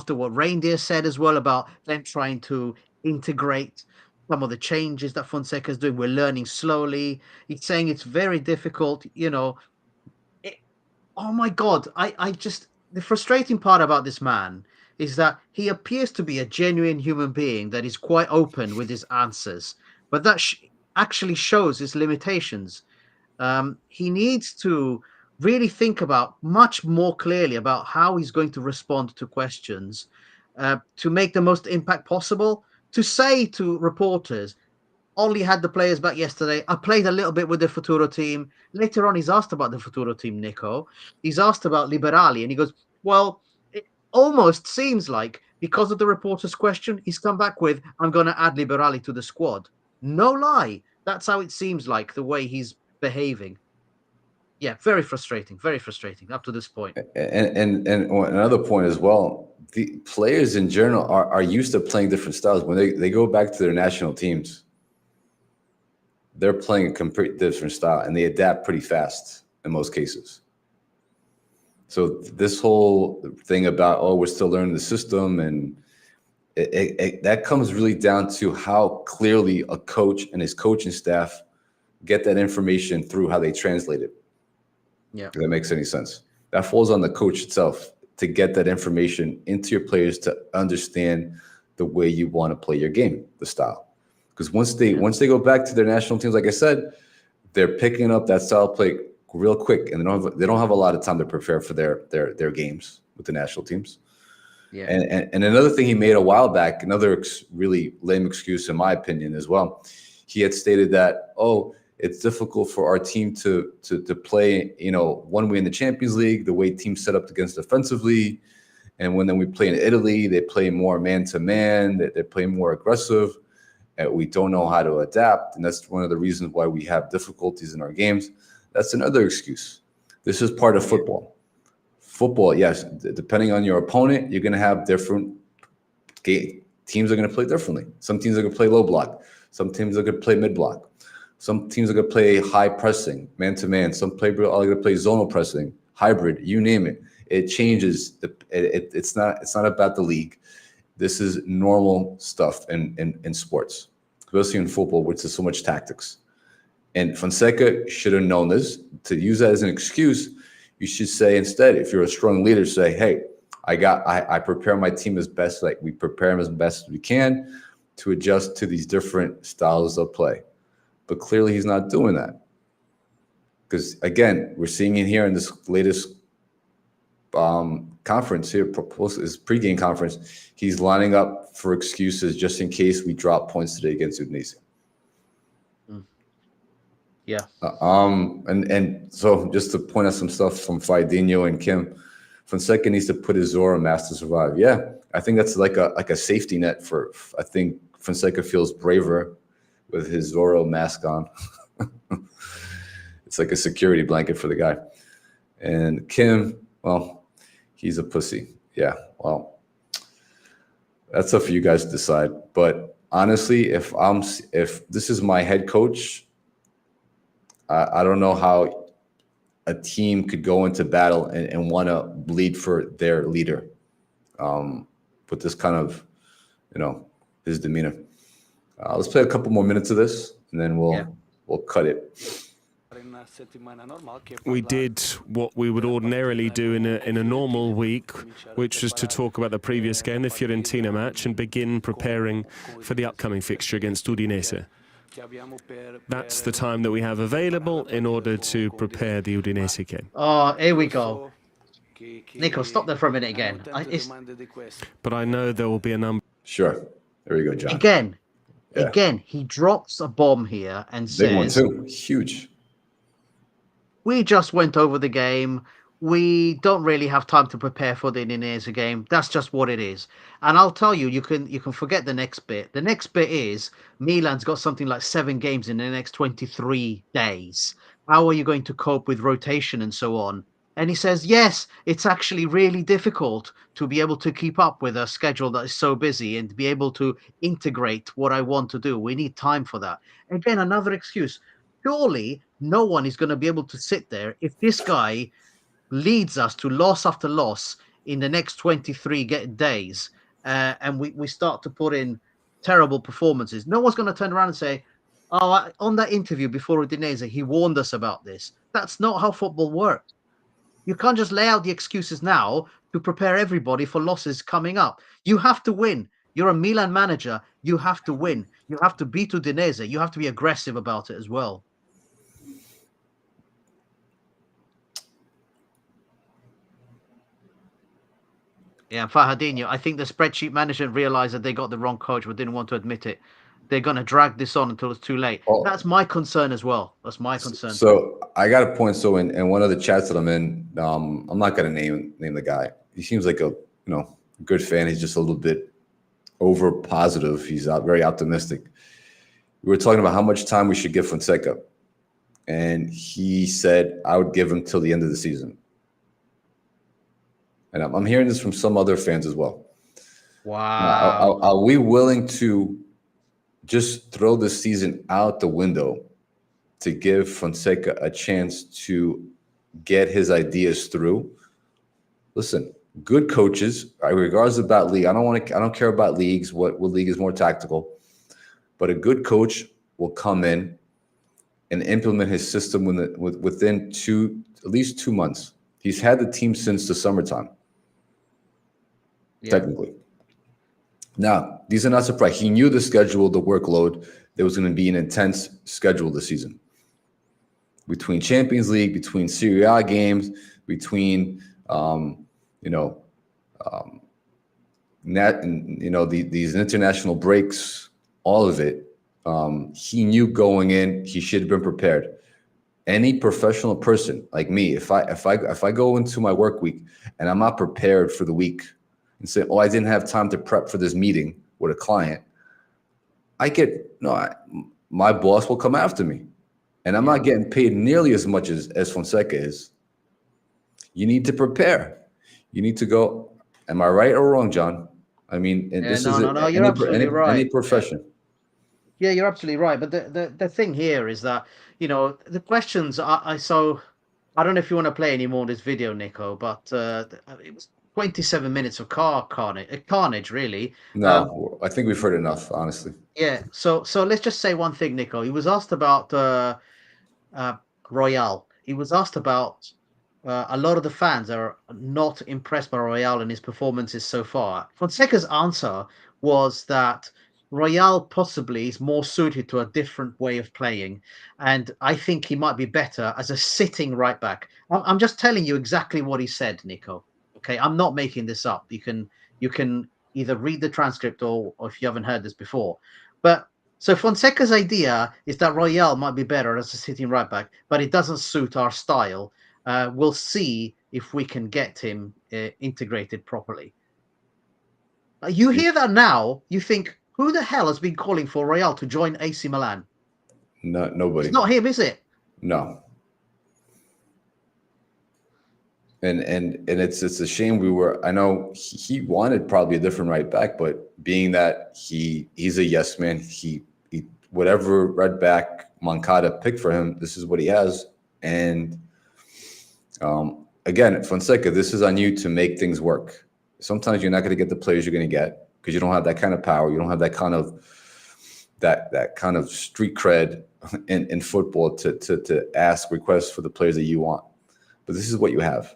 what Reindeer said as well about them trying to integrate some of the changes that Fonseca's doing. We're learning slowly. He's saying it's very difficult, you know. Oh my God. The frustrating part about this man is that he appears to be a genuine human being that is quite open with his answers, but that actually shows his limitations. He needs to really think about much more clearly about how he's going to respond to questions to make the most impact possible. To say to reporters, only had the players back yesterday. I played a little bit with the Futuro team. Later on, he's asked about the Futuro team, Nicko. He's asked about Liberali, and he goes, well, it almost seems like because of the reporter's question, he's come back with, I'm going to add Liberali to the squad. No lie. That's how it seems like, the way he's behaving. Yeah, very frustrating up to this point. And another point as well, the players in general are used to playing different styles. When they go back to their national teams, they're playing a complete different style, and they adapt pretty fast in most cases. So this whole thing about, oh, we're still learning the system, and that comes really down to how clearly a coach and his coaching staff get that information through how they translate it. Yeah. If that makes any sense. That falls on the coach itself to get that information into your players to understand the way you want to play your game, the style. Because once they go back to their national teams, like I said, they're picking up that style of play real quick, and they don't have a lot of time to prepare for their games with the national teams. Yeah. And another thing he made a while back, another really lame excuse in my opinion as well, he had stated that, oh, it's difficult for our team to play, one way in the Champions League, the way teams set up against defensively. And when then we play in Italy, they play more man-to-man, they play more aggressive. and we don't know how to adapt, and that's one of the reasons why we have difficulties in our games. That's another excuse. This is part of football. Football, yes, depending on your opponent, you're going to have different teams are going to play differently. Some teams are going to play low block. Some teams are going to play mid block. Some teams are going to play high pressing, man to man. Some are going to play zonal pressing, hybrid, you name it. It changes. It's not about the league. This is normal stuff in sports, especially in football, which is so much tactics. And Fonseca should have known this. To use that as an excuse, you should say instead, if you're a strong leader, say, hey, I prepare my team as best, like we prepare them as best as we can to adjust to these different styles of play. But clearly he's not doing that. Because again, we're seeing it here in this latest conference here, his pregame conference, he's lining up for excuses just in case we drop points today against Udinese. Yeah. And so just to point out some stuff from Faidinho and Kim, Fonseca needs to put his Zorro mask to survive. Yeah, I think that's like a safety net for. I think Fonseca feels braver with his Zorro mask on. It's like a security blanket for the guy. And Kim, well, he's a pussy. Yeah, well, that's up for you guys to decide. But honestly, if this is my head coach, I don't know how a team could go into battle and want to bleed for their leader with this kind of, his demeanor. Let's play a couple more minutes of this, and then we'll cut it. We did what we would ordinarily do in a normal week, which was to talk about the previous game, the Fiorentina match, and begin preparing for the upcoming fixture against Udinese. That's the time that we have available in order to prepare the Udinese game. Oh, here we go. Nicko, stop there for a minute again. But I know there will be a number. Sure. There you go, John. Again, he drops a bomb here and says... Big one, too. Huge. We just went over the game. We don't really have time to prepare for the Udinese game. That's just what it is. And I'll tell you, you can forget the next bit. The next bit is Milan's got something like 7 games in the next 23 days. How are you going to cope with rotation and so on? And he says, yes, it's actually really difficult to be able to keep up with a schedule that is so busy and to be able to integrate what I want to do. We need time for that. Again, another excuse. Surely no one is going to be able to sit there if this guy leads us to loss after loss in the next 23 days, and we start to put in terrible performances. No one's going to turn around and say, oh, on that interview before Udinese, he warned us about this. That's not how football works. You can't just lay out the excuses now to prepare everybody for losses coming up. You have to win. You're a Milan manager. You have to win. You have to beat Udinese. You have to be aggressive about it as well. Yeah, Fahadinho, I think the spreadsheet management realized that they got the wrong coach but didn't want to admit it. They're going to drag this on until it's too late. That's my concern as well. That's my concern. So I got a point. So in one of the chats that I'm in, I'm not going to name the guy. He seems like a good fan. He's just a little bit over positive. He's very optimistic. We were talking about how much time we should give Fonseca. And he said, I would give him till the end of the season. And I'm hearing this from some other fans as well. Wow. Are we willing to just throw the season out the window to give Fonseca a chance to get his ideas through? Listen, good coaches, regardless about league, I don't care about leagues, what league is more tactical, but a good coach will come in and implement his system within at least 2 months. He's had the team since the summertime. Yeah. Technically. Now, these are not surprising. He knew the schedule, the workload. There was going to be an intense schedule this season. Between Champions League, between Serie A games, between these international breaks, all of it. He knew going in, he should have been prepared. Any professional person like me, if I go into my work week and I'm not prepared for the week and say, oh, I didn't have time to prep for this meeting with a client, my boss will come after me, and I'm not getting paid nearly as much as Fonseca is. You need to prepare. You need to go. Am I right or wrong, John? I mean, and this is no. You're absolutely right. any profession. Yeah, you're absolutely right. But the thing here is that, the questions I don't know if you want to play any more of this video, Nicko, but it was 27 minutes of carnage, really. No, I think we've heard enough, honestly. Yeah. So let's just say one thing, Nicko. He was asked about Royale. He was asked about a lot of the fans are not impressed by Royale and his performances so far. Fonseca's answer was that Royale possibly is more suited to a different way of playing, and I think he might be better as a sitting right back. I'm just telling you exactly what he said, Nicko. Okay, I'm not making this up. You can either read the transcript or if you haven't heard this before, but. So Fonseca's idea is that Royale might be better as a sitting right back, but it doesn't suit our style. We'll see if we can get him integrated properly. You hear that now, you think, who the hell has been calling for Royale to join AC Milan? No, nobody. It's not him, is it? No. And it's a shame I know he wanted probably a different right back, but being that he's a yes man, he whatever right back Moncada picked for him, this is what he has. And again, Fonseca, this is on you to make things work. Sometimes you're not going to get the players you're going to get because you don't have that kind of power. You don't have that kind of street cred in football to ask requests for the players that you want. But this is what you have.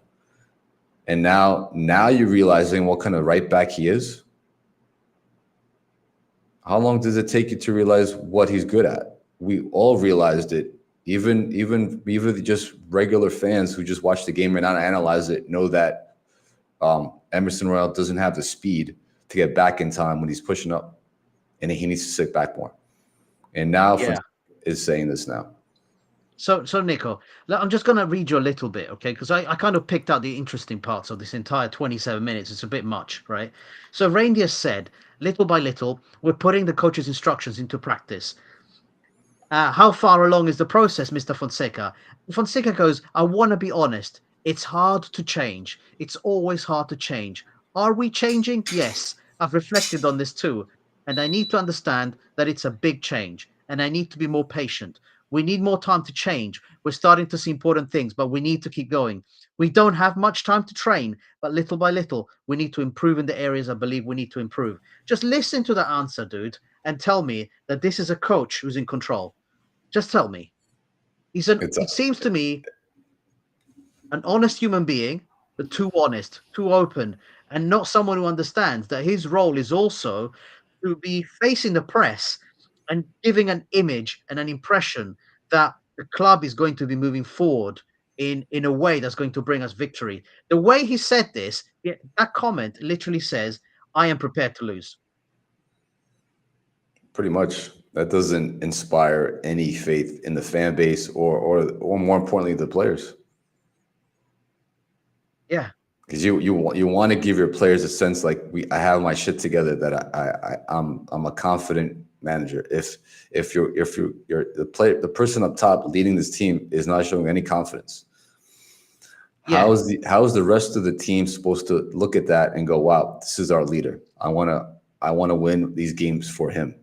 And now you're realizing what kind of right back he is. How long does it take you to realize what he's good at? We all realized it. Even just regular fans who just watch the game and not analyze it know that Emerson Royal doesn't have the speed to get back in time when he's pushing up, and he needs to sit back more. And now is saying this now. So Nicko, I'm just going to read you a little bit, okay? Because I kind of picked out the interesting parts of this entire 27 minutes. It's a bit much, right? So Reindeer said, little by little, we're putting the coach's instructions into practice. How far along is the process, Mr. Fonseca? Fonseca goes, I want to be honest. It's hard to change. It's always hard to change. Are we changing? Yes. I've reflected on this too. And I need to understand that it's a big change. And I need to be more patient. We need more time to change. We're starting to see important things, but we need to keep going. We don't have much time to train, but little by little, we need to improve in the areas I believe we need to improve. Just listen to the answer, dude, and tell me that this is a coach who's in control. Just tell me. It seems to me an honest human being, but too honest, too open, and not someone who understands that his role is also to be facing the press and giving an image and an impression that the club is going to be moving forward in a way that's going to bring us victory. The way he said this, that comment literally says, I am prepared to lose. Pretty much. That doesn't inspire any faith in the fan base or more importantly, the players. Yeah. Because you want to give your players a sense like I have my shit together, that I'm a confident manager. If the person up top leading this team is not showing any confidence, how is the rest of the team supposed to look at that and go, wow, this is our leader. I want to win these games for him.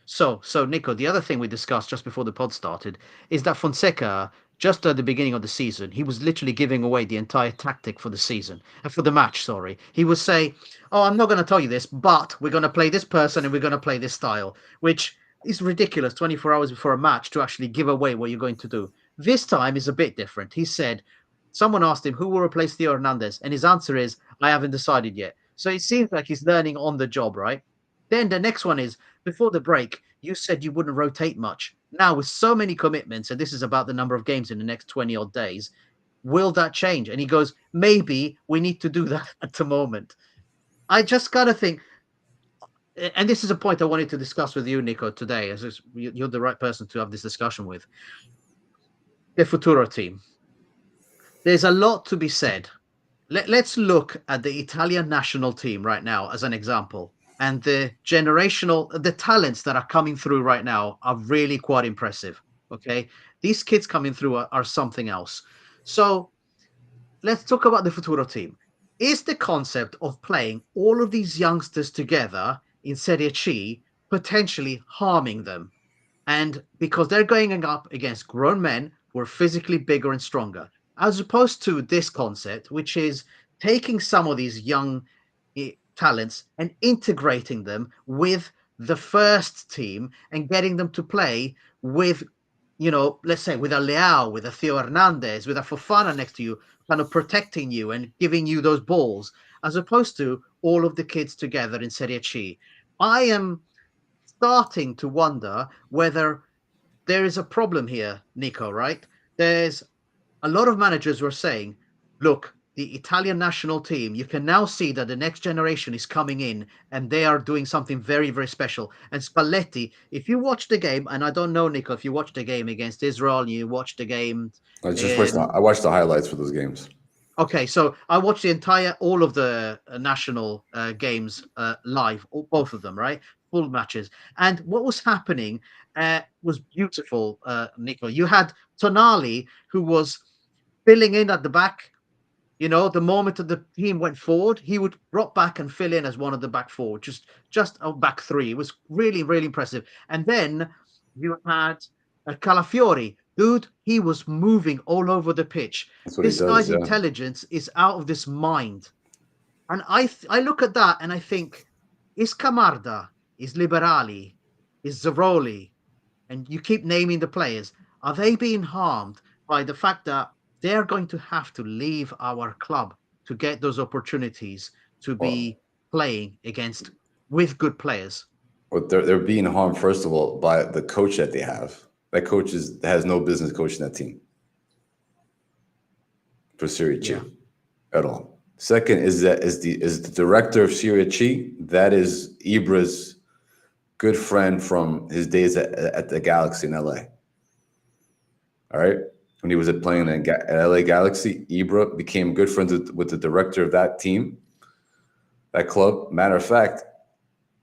So Nicko, the other thing we discussed just before the pod started is that Fonseca, just at the beginning of the season, he was literally giving away the entire tactic for the season, for the match, sorry. He would say, oh, I'm not going to tell you this, but we're going to play this person and we're going to play this style, which is ridiculous 24 hours before a match to actually give away what you're going to do. This time is a bit different. He said, someone asked him, who will replace Theo Hernandez? And his answer is, I haven't decided yet. So it seems like he's learning on the job, right? Then the next one is, before the break, you said you wouldn't rotate much. Now, with so many commitments, and this is about the number of games in the next 20 odd days, will that change? And he goes, maybe we need to do that at the moment. I just got to think, and this is a point I wanted to discuss with you, Nicko, today, as you're the right person to have this discussion with. The Futuro team. There's a lot to be said. Let's look at the Italian national team right now as an example. and the talents that are coming through right now are really quite impressive. Okay, these kids coming through are something else. So let's talk about the Futuro team. Is the concept of playing all of these youngsters together in Serie C potentially harming them? And because they're going up against grown men who are physically bigger and stronger, as opposed to this concept, which is taking some of these young talents and integrating them with the first team and getting them to play with, let's say with a Leao, with a Theo Hernandez, with a Fofana next to you, kind of protecting you and giving you those balls, as opposed to all of the kids together in Serie C. I am starting to wonder whether there is a problem here, Nicko, right? There's a lot of managers who are saying, look, the Italian national team, you can now see that the next generation is coming in and they are doing something very, very special. And Spalletti, if you watch the game, and I don't know, Nicko, if you watched the game against Israel, you watched the game. I watched the highlights for those games. Okay, so I watched all of the national games live, both of them, right? Full matches. And what was happening was beautiful, Nicko. You had Tonali, who was filling in at the back. The moment that the team went forward, he would drop back and fill in as one of the back four, just a back three. It was really, really impressive. And then you had Calafiori. Dude, he was moving all over the pitch. This guy's intelligence is out of this mind. And I look at that and I think, is Camarda, is Liberali, is Zaroli, and you keep naming the players, are they being harmed by the fact that they're going to have to leave our club to get those opportunities to be playing with good players? But they're being harmed, first of all, by the coach that they have. That coach has no business coaching that team for Serie C at all. Second is the director of Serie C. That is Ibra's good friend from his days at the Galaxy in LA. All right, when he was playing at LA Galaxy, Ibra became good friends with the director of that team, that club. Matter of fact,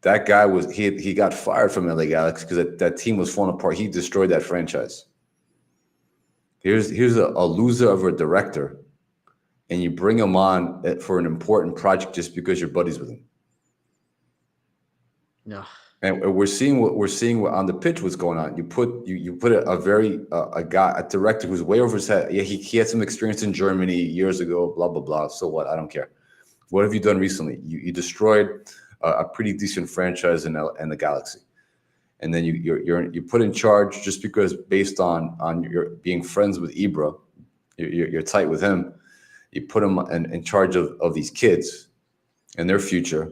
that guy he got fired from LA Galaxy because that team was falling apart. He destroyed that franchise. Here's a loser of a director, and you bring him on for an important project just because you're buddies with him. No. And we're seeing what on the pitch what's going on. You put a director who's way over his head. Yeah, he had some experience in Germany years ago. Blah blah blah. So what? I don't care. What have you done recently? You destroyed a pretty decent franchise in the Galaxy, and then you put in charge just because based on your being friends with Ibra, you're tight with him. You put him in charge of these kids and their future,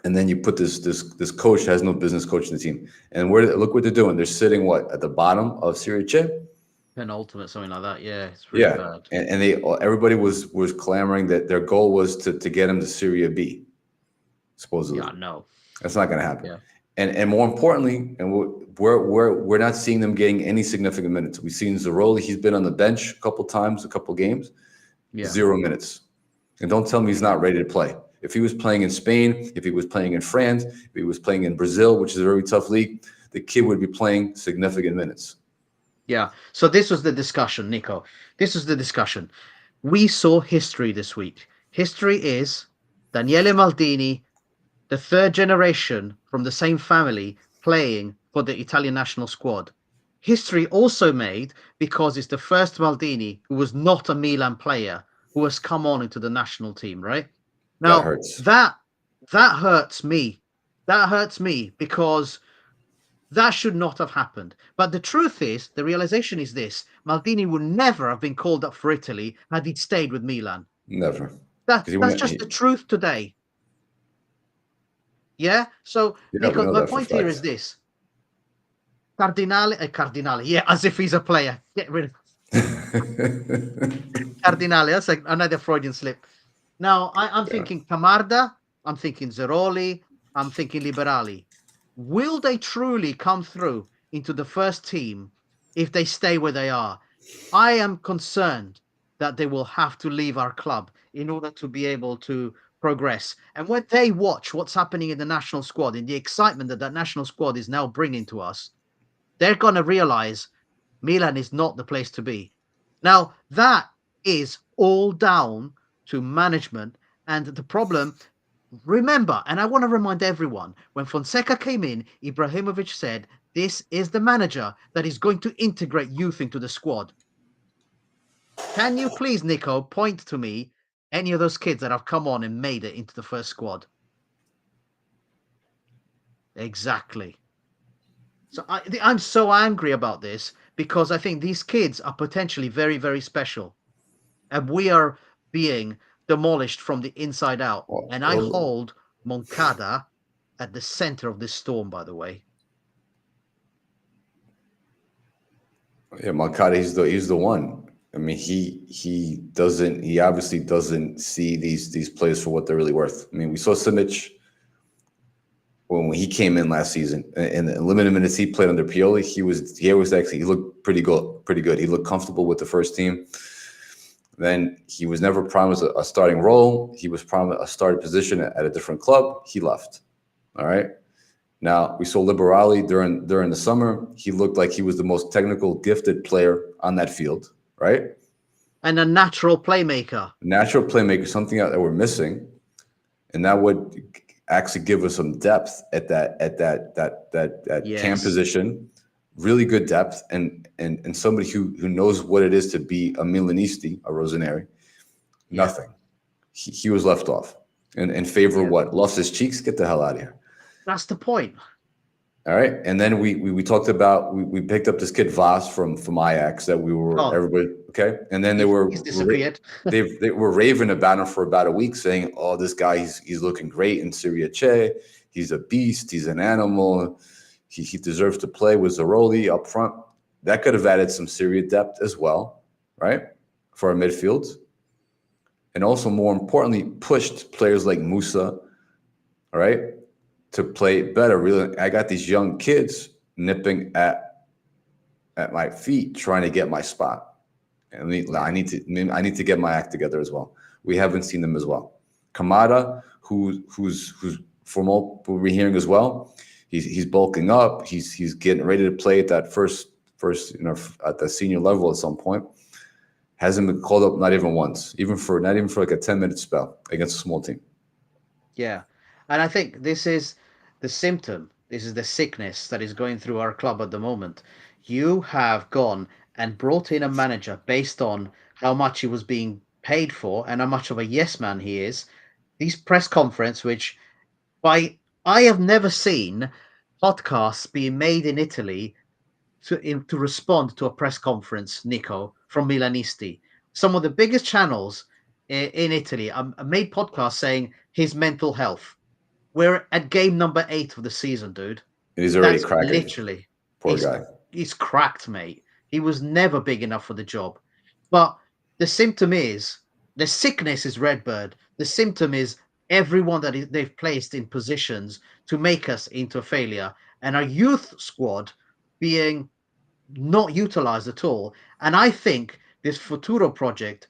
and then you put this coach that has no business coaching the team. And look what they're doing. They're sitting at the bottom of Serie C. Penultimate, something like that. Yeah, it's really bad. And everybody was clamoring that their goal was to get him to Serie B. Supposedly, yeah, no, that's not going to happen. Yeah. And more importantly, we're not seeing them getting any significant minutes. We've seen Zaroli; he's been on the bench a couple games, 0 minutes. And don't tell me he's not ready to play. If he was playing in Spain, if he was playing in France, if he was playing in Brazil, which is a very tough league, the kid would be playing significant minutes. Yeah. So this was the discussion, Nicko. This was the discussion. We saw history this week. History is Daniele Maldini, the third generation from the same family, playing for the Italian national squad. History also made because it's the first Maldini who was not a Milan player who has come on into the national team, right? Now, that hurts. That hurts me. That hurts me because that should not have happened. But the truth is, the realization is this: Maldini would never have been called up for Italy had he stayed with Milan. Never. That's just the truth today. Yeah? So, Nicko, my point here is this. Cardinale. Yeah, as if he's a player. Get rid of Cardinale. That's like another Freudian slip. Now, I'm thinking Camarda. I'm thinking Zaroli. I'm thinking Liberali. Will they truly come through into the first team if they stay where they are? I am concerned that they will have to leave our club in order to be able to progress. And when they watch what's happening in the national squad, in the excitement that national squad is now bringing to us, they're going to realize Milan is not the place to be. Now, that is all down to management. And the problem, remember, and I want to remind everyone, when Fonseca came in, Ibrahimovic said, this is the manager that is going to integrate youth into the squad. Can you please, Nicko, point to me any of those kids that have come on and made it into the first squad? Exactly. So I'm so angry about this because I think these kids are potentially very, very special. And we are being demolished from the inside out. And I hold Moncada at the center of this storm, by the way. Yeah, Moncada, he's the one. I mean, he obviously doesn't see these players for what they're really worth. I mean, we saw Simic when he came in last season in the limited minutes he played under Pioli. He looked pretty good. He looked comfortable with the first team. Then he was never promised a starting role. He was promised a starting position at a different club. He left. All right. Now we saw Liberali during the summer. He looked like he was the most technical, gifted player on that field. Right. And a natural playmaker. Something that we're missing, and that would actually give us some depth at that Yes. camp position. Really good depth and somebody who knows what it is to be a Milanisti, a Rosaneri. Yeah. Nothing. He was left off in favor of what? Lost his cheeks? Get the hell out of here. That's the point. All right. And then we talked about we picked up this kid Voss from Ajax that we were everybody okay. And then He's disappeared. they were raving about him for about a week, saying, "Oh, this guy he's looking great in Serie C. He's a beast. He's an animal. He deserves to play with Zaroli up front." That could have added some Serie depth as well, right, for our midfield, and also more importantly, pushed players like Musa, all right, to play better. Really, I got these young kids nipping at my feet, trying to get my spot. And I need to get my act together as well. We haven't seen them as well. Kamada, who's from what we're hearing as well, he's bulking up. He's getting ready to play at that first at the senior level at some point. Hasn't been called up not even once, not even for like a 10-minute spell against a small team. Yeah. And I think this is the symptom. This is the sickness that is going through our club at the moment. You have gone and brought in a manager based on how much he was being paid for and how much of a yes man he is. These press conference, which I have never seen podcasts being made in Italy to respond to a press conference, Nicko, from Milanisti. Some of the biggest channels in Italy made podcasts saying his mental health. We're at game number 8 of the season, dude. And he's already cracked. Literally. Poor guy. He's cracked, mate. He was never big enough for the job. But the symptom is, the sickness is Redbird. The symptom is everyone that they've placed in positions to make us into a failure. And our youth squad being not utilized at all. And I think this Futuro project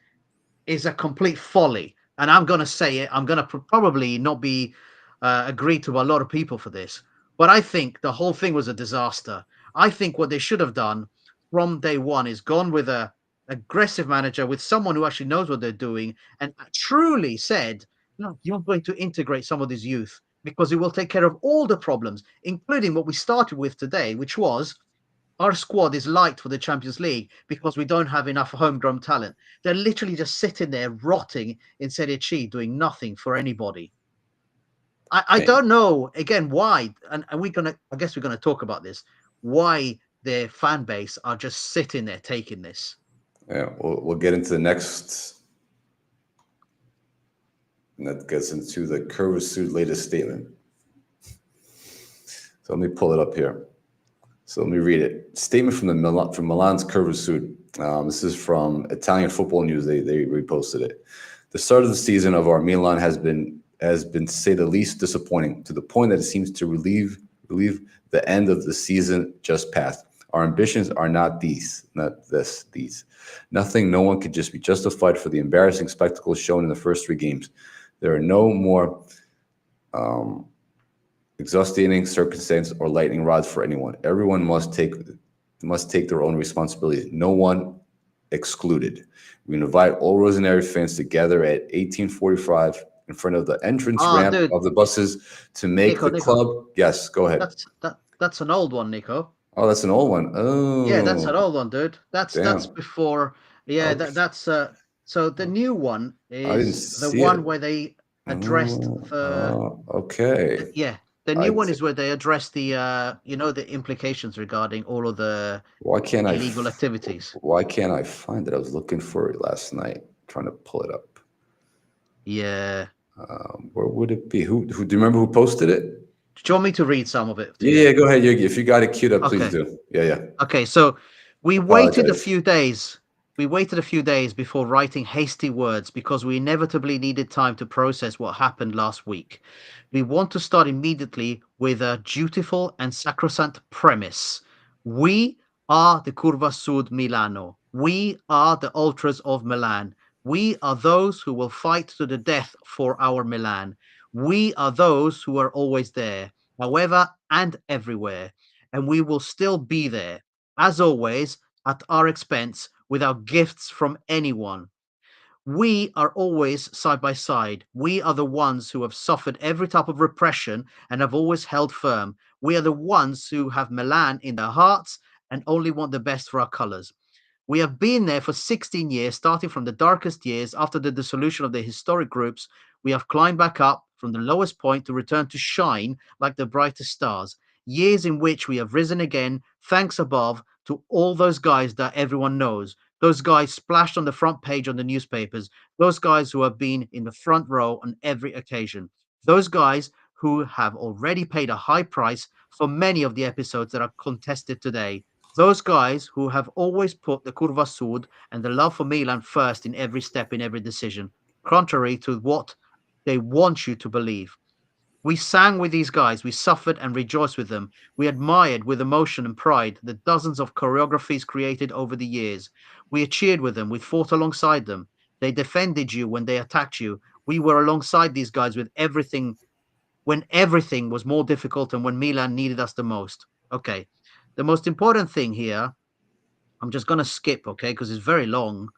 is a complete folly. And I'm going to say it. I'm going to probably not be agreed to by a lot of people for this. But I think the whole thing was a disaster. I think what they should have done from day one is gone with a aggressive manager, with someone who actually knows what they're doing, and truly said, no, you're going to integrate some of this youth because it will take care of all the problems, including what we started with today, which was our squad is light for the Champions League because we don't have enough homegrown talent. They're literally just sitting there rotting in Serie C, doing nothing for anybody. I don't know, again, why, and I guess we're going to talk about this, why their fan base are just sitting there taking this. Yeah, we'll get into the next. And that gets into the Curva Sud latest statement. So let me pull it up here. So let me read it. Statement from Milan's Curva Sud. This is from Italian Football News. They reposted it. The start of the season of our Milan has been, to say the least, disappointing, to the point that it seems to relieve the end of the season just passed. Our ambitions are not these. Nothing, no one could just be justified for the embarrassing spectacle shown in the first 3 games. There are no more exhausting circumstance or lightning rods for anyone. Everyone must take their own responsibility. No one excluded. We invite all Rosanary fans to gather at 1845 in front of the entrance ramp Dude, of the buses to make Nicko, the club. Yes, go ahead. That's an old one, Nicko. Oh, that's an old one. Yeah, that's an Oh, old one, dude. That's damn. before. Yeah, Okay. that's so the new one I didn't is the see one it. where they addressed the Okay. yeah, the I new one is where they address the the implications regarding all of the why can't illegal activities. Why can't I find it? I was looking for it last night, trying to pull it up. Yeah. Where would it be? Who do you remember who posted it? Do you want me to read some of it to Yeah, you? go ahead. If you got it queued up, please Okay. do. Yeah. Okay, so we waited a Apologize. few days. We waited a few days before writing hasty words because we inevitably needed time to process what happened last week. We want to start immediately with a dutiful and sacrosanct premise. We are the Curva Sud Milano. We are the ultras of Milan. We are those who will fight to the death for our Milan. We are those who are always there, however and everywhere. And we will still be there, as always, at our expense, without gifts from anyone. We are always side by side. We are the ones who have suffered every type of repression and have always held firm. We are the ones who have Milan in their hearts and only want the best for our colors. We have been there for 16 years, starting from the darkest years after the dissolution of the historic groups. We have climbed back up from the lowest point to return to shine like the brightest stars. Years in which we have risen again, thanks above to all those guys that everyone knows. Those guys splashed on the front page on the newspapers. Those guys who have been in the front row on every occasion. Those guys who have already paid a high price for many of the episodes that are contested today. Those guys who have always put the Curva Sud and the love for Milan first in every step, in every decision, contrary to what they want you to believe. We sang with these guys, we suffered and rejoiced with them. We admired with emotion and pride the dozens of choreographies created over the years. We cheered with them, we fought alongside them. They defended you when they attacked you. We were alongside these guys with everything when everything was more difficult and when Milan needed us the most. Okay. The most important thing here, I'm just going to skip, okay, because it's very long.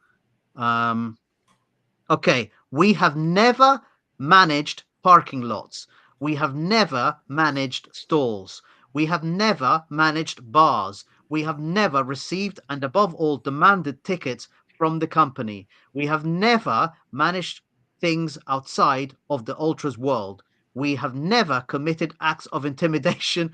Okay, we have never managed parking lots. We have never managed stalls. We have never managed bars. We have never received and, above all, demanded tickets from the company. We have never managed things outside of the ultras world. We have never committed acts of intimidation,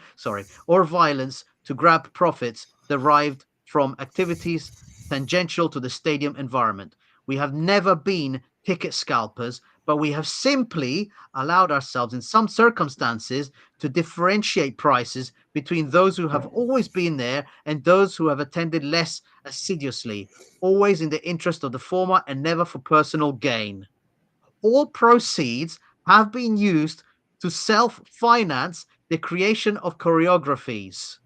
or violence to grab profits derived from activities tangential to the stadium environment. We have never been ticket scalpers, but we have simply allowed ourselves, in some circumstances, to differentiate prices between those who have always been there and those who have attended less assiduously, always in the interest of the former and never for personal gain. All proceeds have been used to self-finance the creation of choreographies.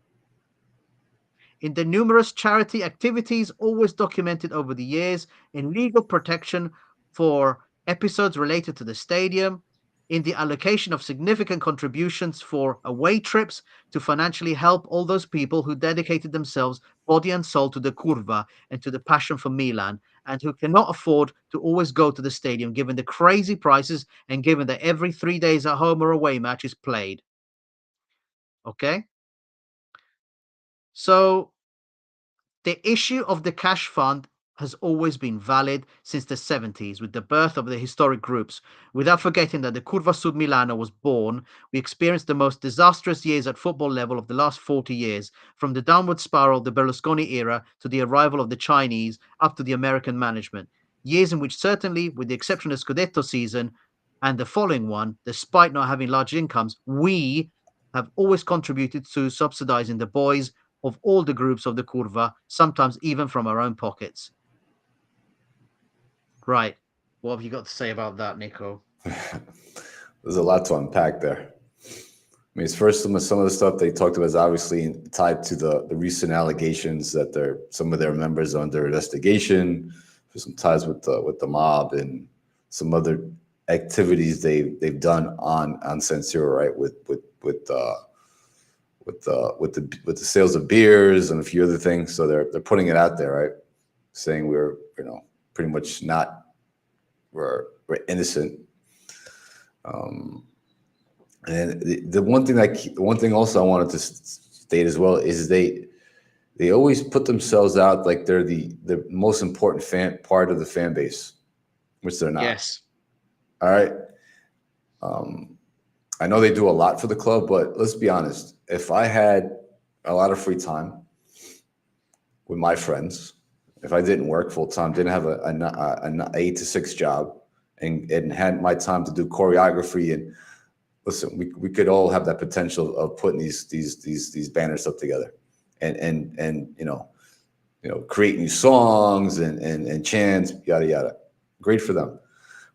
In the numerous charity activities always documented over the years, in legal protection for episodes related to the stadium, in the allocation of significant contributions for away trips to financially help all those people who dedicated themselves body and soul to the Curva and to the passion for Milan, and who cannot afford to always go to the stadium given the crazy prices and given that every 3 days a home or away match is played. Okay? So the issue of the cash fund has always been valid since the 70s with the birth of the historic groups. Without forgetting that the Curva Sud Milano was born, we experienced the most disastrous years at football level of the last 40 years, from the downward spiral of the Berlusconi era to the arrival of the Chinese up to the American management. Years in which, certainly with the exception of Scudetto season and the following one, despite not having large incomes, we have always contributed to subsidizing the boys of all the groups of the Curva, sometimes even from our own pockets. Right. What have you got to say about that, Nicko? There's a lot to unpack there. I mean, it's first some of the stuff they talked about is obviously tied to the recent allegations that some of their members are under investigation for some ties with the mob and some other activities they've done on San Siro, right? With the sales of beers and a few other things. So they're putting it out there, right? Saying we're pretty much not we're innocent. And the one thing also I wanted to state as well is they always put themselves out like they're the most important part of the fan base, which they're not. Yes. All right. I know they do a lot for the club, but let's be honest. If I had a lot of free time with my friends, if I didn't work full time, didn't have an 8 to 6 job, and had my time to do choreography, and listen, we could all have that potential of putting these banners up together, and create new songs and chants, yada yada. Great for them.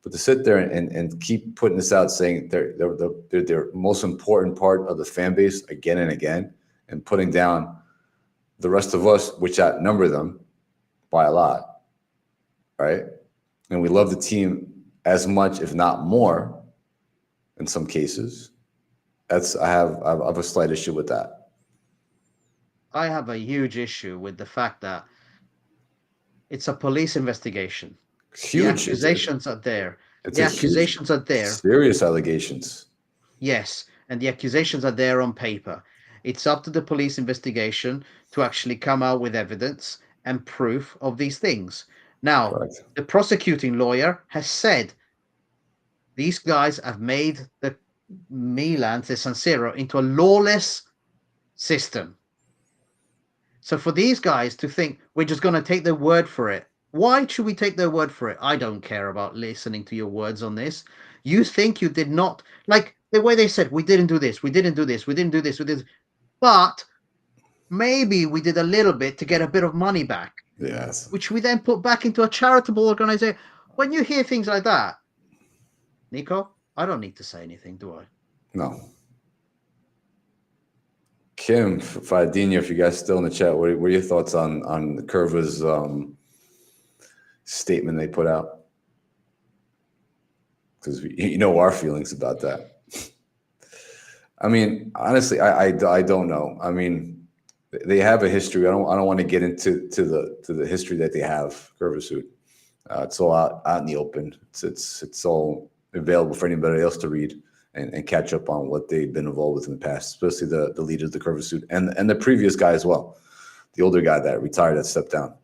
But to sit there and keep putting this out, saying they're the most important part of the fan base again and again, and putting down the rest of us, which outnumber them by a lot, right? And we love the team as much, if not more, in some cases. I have a slight issue with that. I have a huge issue with the fact that it's a police investigation. Huge. The accusations are there. The accusations are there. Serious allegations. Yes, and the accusations are there on paper. It's up to the police investigation to actually come out with evidence and proof of these things. Now, Correct. The prosecuting lawyer has said these guys have made the San Siro, into a lawless system. So for these guys to think we're just going to take their word for it, why should we take their word for it? I don't care about listening to your words on this. You think you did not, like the way they said, we didn't do this, we didn't do this, we didn't do this, we did, but maybe we did a little bit to get a bit of money back. Yes. Which we then put back into a charitable organization. When you hear things like that, Nicko, I don't need to say anything, do I? No. Kim, Fadinho, if you guys still in the chat, what are your thoughts on the Curva's statement they put out? Because you know our feelings about that. I mean, honestly, I don't know. I mean, they have a history. I don't want to get into the history that they have. Curva Sud. It's all out in the open. It's all available for anybody else to read and catch up on what they've been involved with in the past, especially the leaders of the Curva Sud and the previous guy as well, the older guy that retired, that stepped down.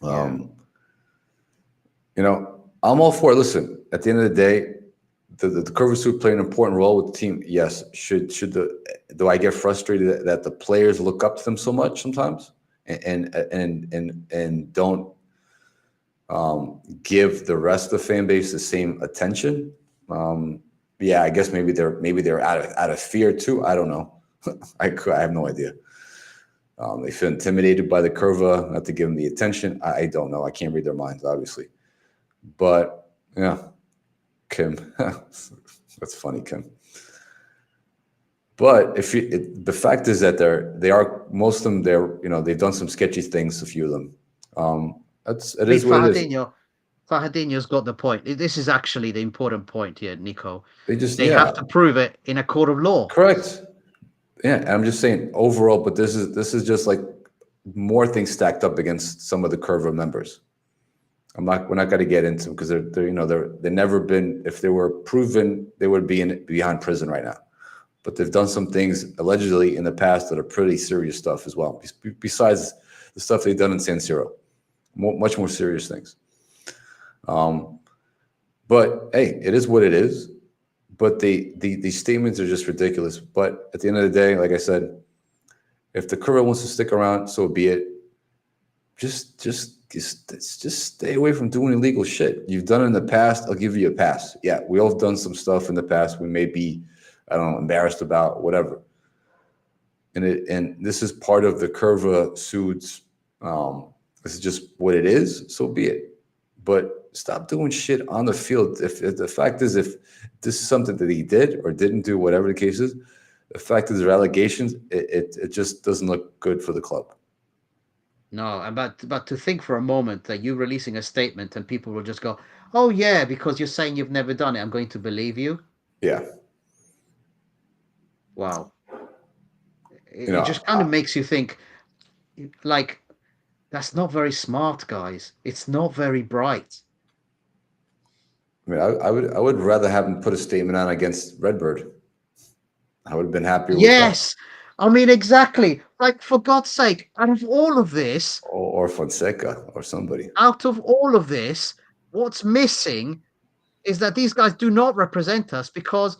I'm all for it. Listen, at the end of the day, the Curva Sud play an important role with the team. Yes. Do I get frustrated that the players look up to them so much sometimes and don't give the rest of the fan base the same attention? Yeah, I guess maybe they're out of fear too. I don't know. I have no idea. They feel intimidated by the Curva, not to give them the attention. I don't know. I can't read their minds, obviously. But yeah, Kim, that's funny, Kim. But the fact is that most of them, they've done some sketchy things, a few of them. It is what it is. Fahadinho's got the point. This is actually the important point here, Nicko. They have to prove it in a court of law. Correct. Yeah, I'm just saying overall, but this is just like more things stacked up against some of the Curva members. We're not going to get into them because they've never been. If they were proven, they would be behind prison right now. But they've done some things allegedly in the past that are pretty serious stuff as well. Besides the stuff they've done in San Siro, much more serious things. But hey, it is what it is. But these statements are just ridiculous. But at the end of the day, like I said, if the Curva wants to stick around, so be it. Just stay away from doing illegal shit. You've done it in the past. I'll give you a pass. Yeah, we all have done some stuff in the past. We may be, I don't know, embarrassed about, whatever. And this is part of the Curva Sud's. This is just what it is. So be it. But stop doing shit on the field. If the fact is, if this is something that he did or didn't do, whatever the case is, the fact is there are allegations. It just doesn't look good for the club. No, but to think for a moment that you releasing a statement and people will just go, "Oh yeah, because you're saying you've never done it, I'm going to believe you." Yeah. Wow. You It know, just kind of makes you think, like, that's not very smart, guys. It's not very bright. I would rather have him put a statement on against Redbird. I would have been happier with that. Yes. I mean, exactly. Like, for God's sake, out of all of this, Or Fonseca or somebody. what's missing is that these guys do not represent us, because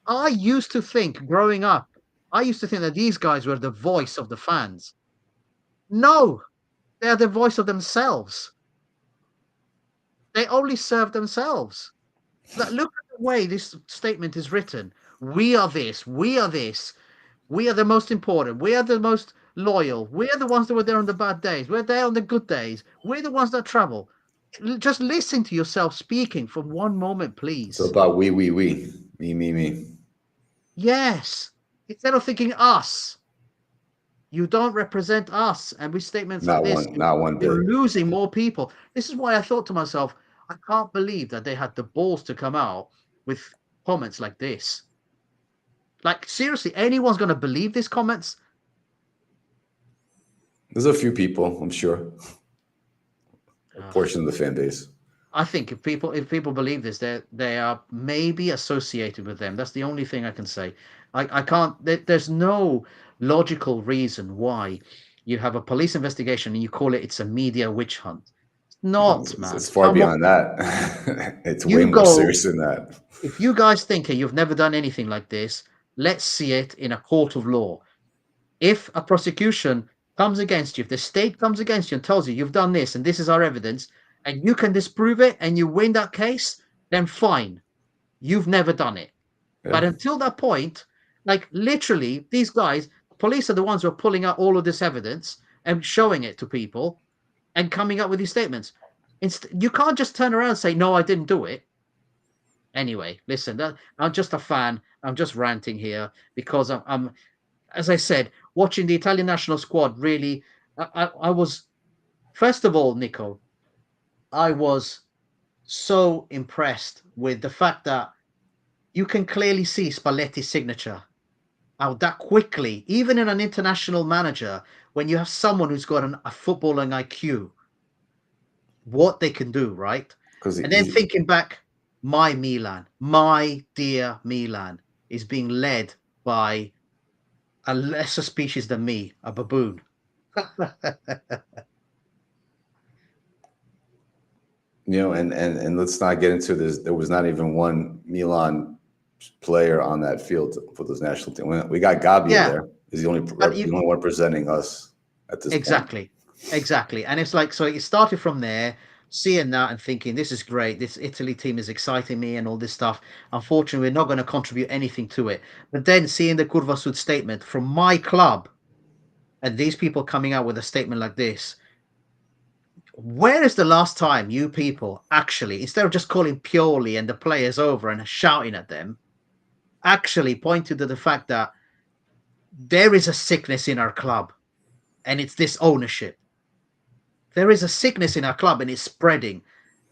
I used to think growing up, that these guys were the voice of the fans. No, they're the voice of themselves. They only serve themselves. Look at the way this statement is written. We are this, we are this, we are the most important, we are the most loyal, we are the ones that were there on the bad days, we're there on the good days, we're the ones that travel. Just listen to yourself speaking for one moment, It's please. about we, me. Yes. Instead of thinking us, you don't represent us. And with statements like this, Not one you're bit. losing more people. This is why I thought to myself, I can't believe that they had the balls to come out with comments like this. Like, seriously, anyone's going to believe these comments? There's a few people, I'm sure. A portion of the fan base. I think if people believe this, they are maybe associated with them. That's the only thing I can say. I can't. There's no logical reason why you have a police investigation and you call it's a media witch hunt. Not, man. It's far Come on. beyond that. It's way You more go. serious than that. If you guys think you've never done anything like this, let's see it in a court of law. If a prosecution comes against you, if the state comes against you and tells you you've done this and this is our evidence, and you can disprove it and you win that case, then fine. You've never done it. Yeah. But until that point, like, literally, these guys, police are the ones who are pulling out all of this evidence and showing it to people and coming up with these statements. You can't just turn around and say, no, I didn't do it. Anyway, listen, I'm just a fan. I'm just ranting here because I'm, as I said, watching the Italian national squad. Really, I was, first of all, Nicko, I was so impressed with the fact that you can clearly see Spalletti's signature out that quickly, even in an international manager, when you have someone who's got a footballing IQ, what they can do, right? And then thinking back, my Milan, my dear Milan, is being led by a lesser species than me, a baboon. And let's not get into this. There was not even one Milan player on that field for this national team. We got Gabi there. He's the only one presenting us at this point. Exactly. And it's like, so it started from there, seeing that and thinking, this is great. This Italy team is exciting me and all this stuff. Unfortunately, we're not going to contribute anything to it. But then seeing the Curva Sud statement from my club and these people coming out with a statement like this, where is the last time you people actually, instead of just calling Pioli and the players over and shouting at them, actually pointed to the fact that there is a sickness in our club and it's this ownership. There is a sickness in our club and it's spreading.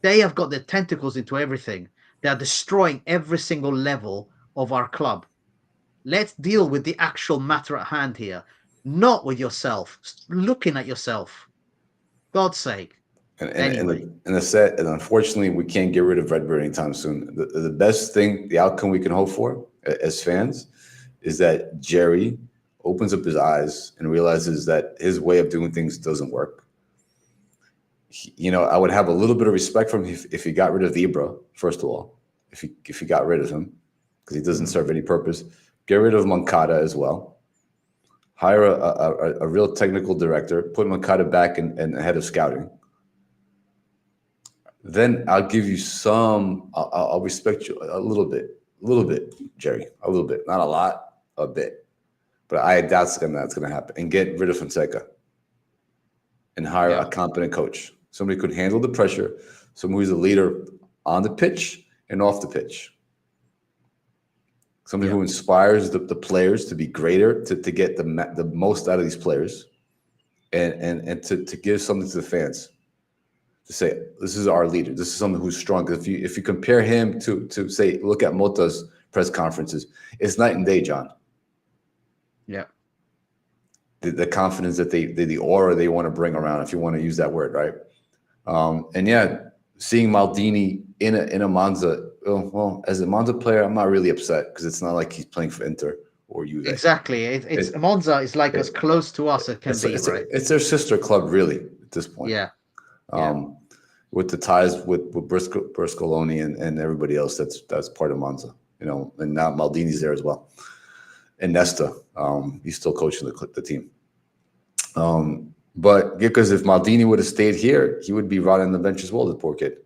They have got their tentacles into everything. They are destroying every single level of our club. Let's deal with the actual matter at hand here, not with yourself, looking at yourself. God's sake. And unfortunately, we can't get rid of Redbird anytime soon. The best thing, the outcome we can hope for as fans, is that Jerry opens up his eyes and realizes that his way of doing things doesn't work. I would have a little bit of respect from him if he got rid of Ibra, first of all, if he got rid of him, because he doesn't serve any purpose. Get rid of Moncada as well. Hire a real technical director, put Moncada back and head of scouting. Then I'll give you some, I'll respect you a little bit, Jerry, a little bit, not a lot, a bit. But I doubt that's going to happen. And get rid of Fonseca and hire a competent coach. Somebody who could handle the pressure, someone who's a leader on the pitch and off the pitch. Somebody who inspires the players to be greater, to get the most out of these players. and to give something to the fans, to say this is our leader, this is someone who's strong. If you compare him to say, look at Mota's press conferences, it's night and day, John. Yeah. The confidence that the aura they want to bring around, if you want to use that word, right? And yeah, seeing Maldini in a Monza, well, as a Monza player, I'm not really upset because it's not like he's playing for Inter or Juve. Exactly. It's Monza is like as close to us as it can be, right? It's their sister club, really, at this point. Yeah. With the ties with Bruscoloni and everybody else that's part of Monza, and now Maldini's there as well. And Nesta, he's still coaching the team. But because if Maldini would have stayed here, he would be rotting on the bench as well, the poor kid.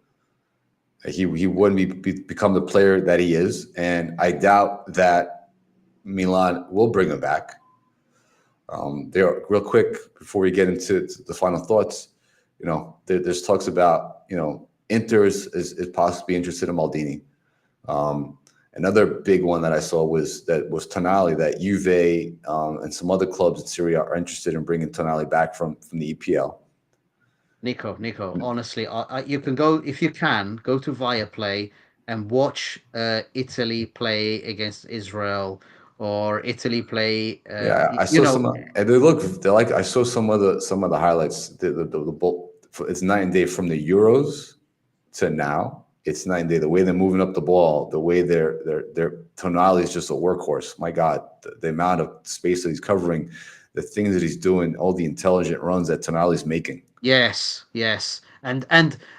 He wouldn't become the player that he is. And I doubt that Milan will bring him back. There, real quick, before we get into the final thoughts, there's talks about, Inter is possibly interested in Maldini. Another big one that I saw was Tonali, that Juve and some other clubs in Syria are interested in bringing Tonali back from the EPL. Nicko, honestly, you can go, if you can, go to Viaplay and watch Italy play against Israel or Italy play. I saw some. They're like, I saw some of the highlights. It's night and day from the Euros to now. It's night and day. The way they're moving up the ball, the way their Tonali is just a workhorse. My God, the amount of space that he's covering, the things that he's doing, all the intelligent runs that Tonali's making. Yes, and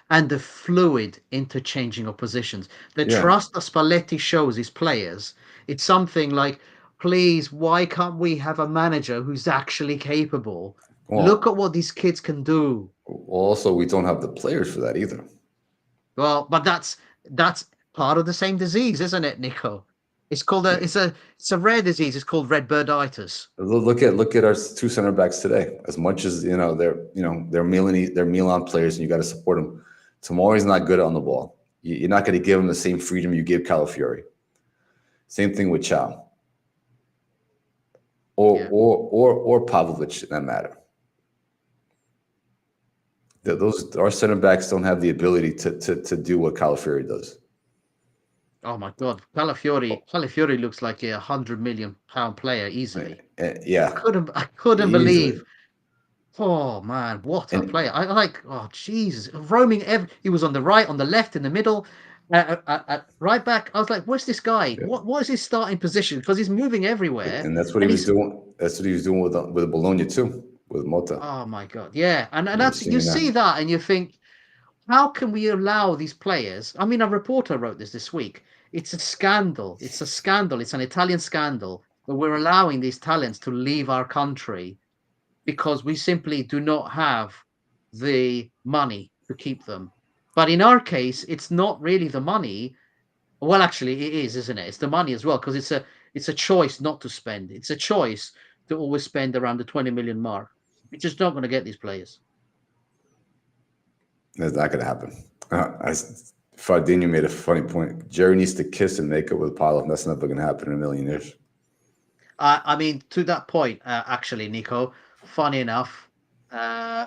the fluid interchanging of positions, the trust that Spalletti shows his players. It's something like, please, why can't we have a manager who's actually capable? Look at what these kids can do. Well, also, we don't have the players for that either. Well, but that's part of the same disease, isn't it, Nicko? It's called it's a rare disease. It's called Redbirditis. Look at our two center backs today. As much as they're Milan players, and you got to support them. Tomori's not good on the ball. You're not going to give him the same freedom you give Calafiori. Same thing with Chow. Or Pavlovic, in that matter. Our center backs don't have the ability to do what Calafiori does. Oh my God, Calafiori looks like a £100 million player easily. Yeah, I couldn't believe. Oh man, what a player! I like. Oh Jesus, roaming. He was on the right, on the left, in the middle, right back. I was like, "Where's this guy? Yeah. What is his starting position?" Because he's moving everywhere. And that's what he was doing. That's what he was doing with Bologna too, with Mota. Oh my God, yeah, and that's you see that, and you think, how can we allow these players? I mean, a reporter wrote this week. It's a scandal. It's a scandal. It's an Italian scandal that we're allowing these talents to leave our country because we simply do not have the money to keep them. But in our case, it's not really the money. Well, actually, it is, isn't it? It's the money as well, because it's a choice not to spend. It's a choice to always spend around the 20 million mark. We're just not going to get these players. That's not going to happen. Fardinho made a funny point. Jerry needs to kiss and make up with Paolo. That's never going to happen in a million years. I mean, to that point, actually, Nicko, funny enough,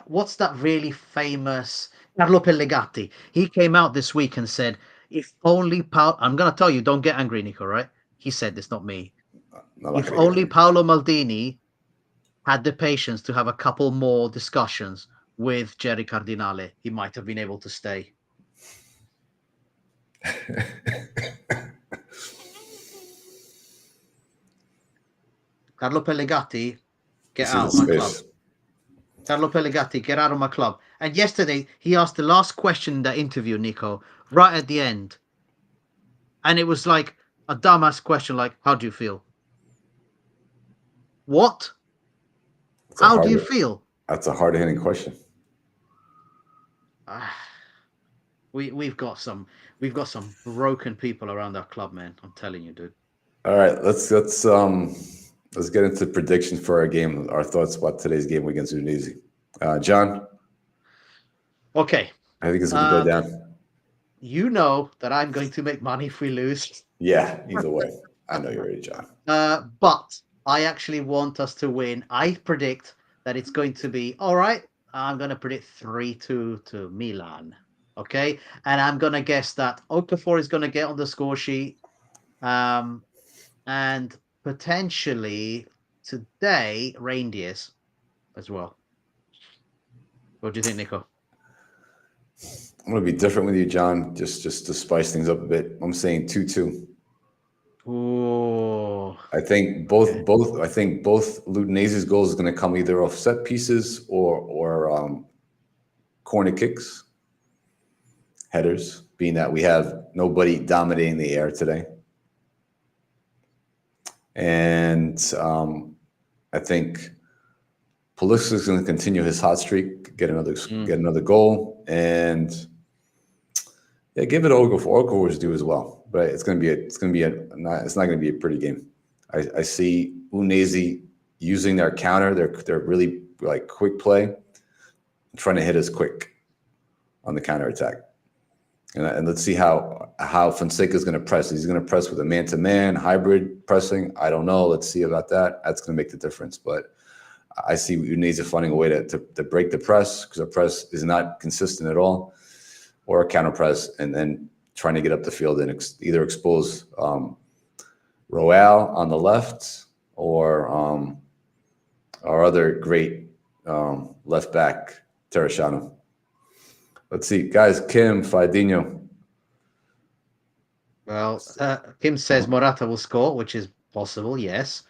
what's that really famous Carlo Pellegatti? He came out this week and said, if only Paolo, I'm going to tell you, don't get angry, Nicko, right? He said this, not me. If only Paolo Maldini had the patience to have a couple more discussions with Jerry Cardinale, he might have been able to stay. Carlo Pellegatti, get out of my club. Carlo Pellegatti, get out of my club. And yesterday, he asked the last question in that interview, Nicko, right at the end. And it was like a dumbass question, like, how do you feel? What? How do you feel? That's a hard-hitting question. We've got some broken people around our club, man. I'm telling you, dude. All right, let's get into predictions for our game. Our thoughts about today's game against Udinese. John. Okay. I think it's going to go down. You know that I'm going to make money if we lose. Yeah, either way. I know you're ready, John. But I actually want us to win. I predict that it's going to be all right. I'm going to predict 3-2 to Milan. Okay. And I'm going to guess that Okafor is going to get on the score sheet. And potentially today, Reindeers as well. What do you think, Nicko? I'm gonna be different with you, John. Just to spice things up a bit. I'm saying 2-2. Ooh. I think both Udinese's goals is going to come either off set pieces or corner kicks, headers. Being that we have nobody dominating the air today, and I think Pulisic is going to continue his hot streak, get another goal, and yeah, give it to Okafor. Okafor's due as well, but it's not going to be a pretty game. I see Udinese using their counter, their really like quick play, trying to hit us quick on the counter attack, and let's see how Fonseca is going to press. He's going to press with a man-to-man hybrid pressing. I don't know. Let's see about that. That's going to make the difference, but I see Udinese finding a way to break the press, because our press is not consistent at all, or a counter press, and then trying to get up the field and either expose Royale on the left or our other great left back, Terracciano. Let's see, guys. Kim Fadinho. Well, Kim says Morata will score, which is possible. Yes.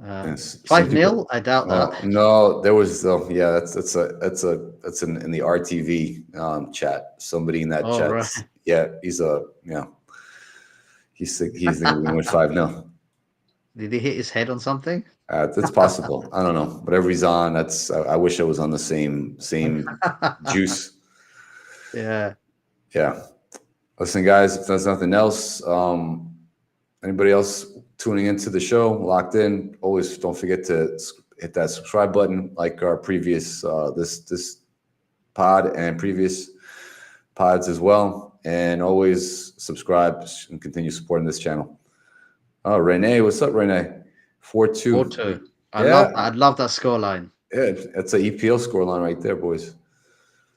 5-0. I doubt that. No, there was that's in the RTV chat. Somebody in that chat. Right. Yeah, he's thinking we win 5-0. Did he hit his head on something? That's possible. I don't know. Whatever he's on, I wish I was on the same juice. Yeah. Yeah. Listen, guys, if there's nothing else, anybody else tuning into the show, locked in, always don't forget to hit that subscribe button, like our previous this pod and previous pods as well, and always subscribe and continue supporting this channel. Oh, Renee, what's up, Renee? 4-2. 4-2. I love that scoreline. Yeah, that's an EPL scoreline right there, boys.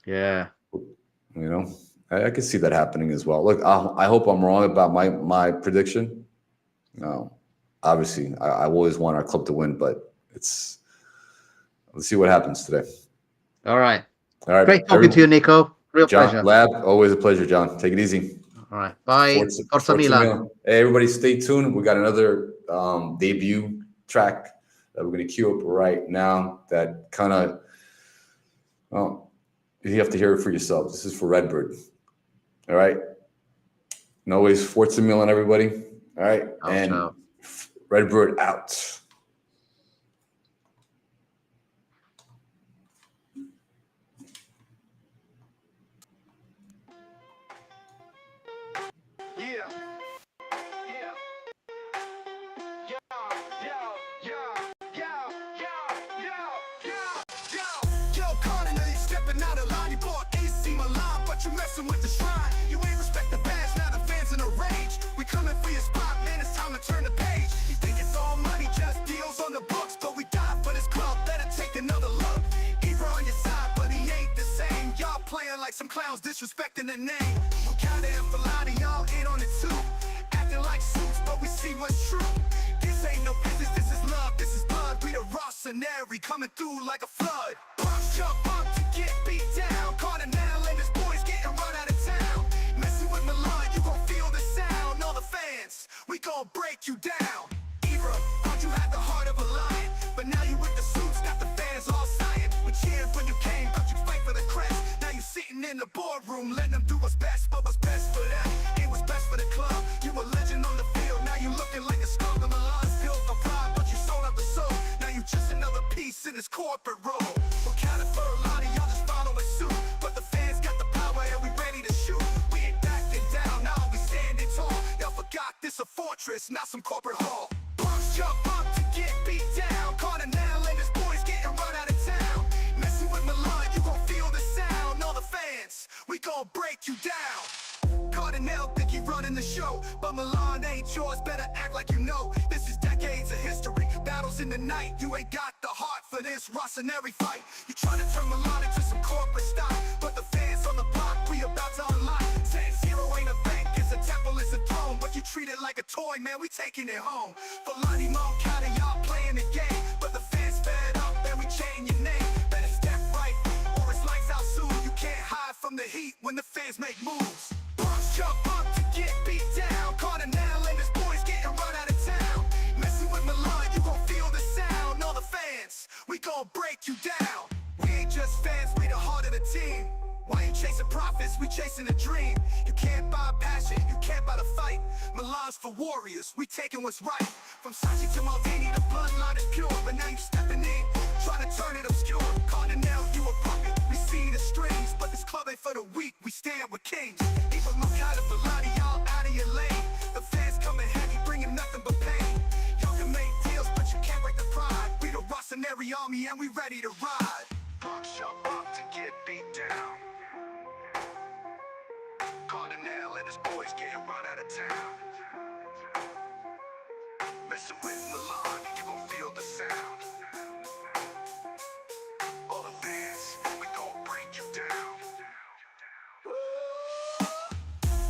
Yeah. You know, I can see that happening as well. Look, I hope I'm wrong about my prediction. No, obviously, I always want our club to win, but let's see what happens today. All right. Great talking to you, Nicko. Real John, pleasure. Lab, always a pleasure, John. Take it easy. All right. Bye. Forza Milan. Hey, everybody, stay tuned. We got another debut track that we're going to queue up right now. That kind of, you have to hear it for yourself. This is for Redbird. All right. And always Forza Milan, everybody. All right. Out. Redbird out. You messing with the shrine. You ain't respect the badge, now the fans in a rage. We coming for your spot, man, it's time to turn the page. You think it's all money, just deals on the books, but we die for this club, better take another look. Ibra on your side, but he ain't the same. Y'all playing like some clowns, disrespecting the name. Wakanda and Falani, y'all in on it too. Acting like suits, but we see what's true. This ain't no business, this is love, this is blood. We the Rossoneri coming through like a flood. Punks jump up to get beat down. Cardinal and his boys getting run out of town. Messing with Milan, you gon' feel the sound. All the fans, we gon' break you down. Ibra, thought you had the heart of a lion, but now you with the suits, got the fans all sighing. We cheered when you came, but you fight for the crest. Now you sitting in the boardroom, letting them do what's best. But what's best for them, it was best for the club. You a legend on the field, now you looking like a scum. The Milan's built for pride, but you sold out the soul. Now you just another piece in this corporate role. We're counting for a lot of y'all just following suit, but the fans got the power and we ready to shoot. We ain't backing down, now we standing tall. Y'all forgot this a fortress, not some corporate hall. Punks jump up to get beat down. Cardinal and his boys getting run out of town. Messing with Milan, you gon' feel the sound. All the fans, we gon' break you down. Cardinal think he running the show, but Milan ain't yours, better act like you know. This is decades of history, battles in the night, you ain't got the heart for this Rossoneri fight. You try to turn Milan into some corporate stock, but the fans on the block, we about to unlock. Saying zero ain't a bank, it's a temple, it's a throne, but you treat it like a toy, man, we taking it home. Falani Moncada, y'all playing the game, but the fans fed up, and we chain your name. Better step right, or it's lights out soon. You can't hide from the heat when the fans make moves. Punks jump up to get beat down. Cardinal and his boys getting run out of town. Messing with Milan, you gon' feel the sound. All the fans, we gon' break you down. We ain't just fans, we the heart of the team. Why you chasing profits, we chasing a dream. You can't buy passion, you can't buy the fight. Milan's for warriors, we taking what's right. From Sachi to Maldini, the bloodline is pure. But now you stepping in, trying to turn it obscure. Cardinal, you a puppet, we see the strings. But this club ain't for the weak, we stand with kings. Even Moncada, Baladi, y'all out of your lane. The fans coming heavy, bringing nothing but pain. Y'all can make deals, but you can't break the pride. We the Rossoneri army and we ready to ride. Punks jump up to get beat down. Cardinal and his boys getting run out of town. Messing with Milan, you gon' feel the sound. All the fans, we gon' break you down.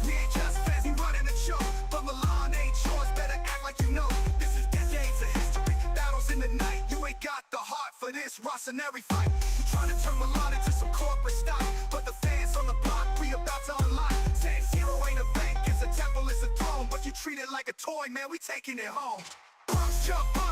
We ain't just fans, we running the show. But Milan ain't yours, better act like you know. This is decades of history, battles in the night. You ain't got the heart for this Rossoneri fight. You trying to turn Milan into some corporate stock, but the fans on the block, we about to unlock. Saying zero ain't a bank, it's a temple, it's a throne, but you treat it like a toy, man, we taking it home. Punks jump up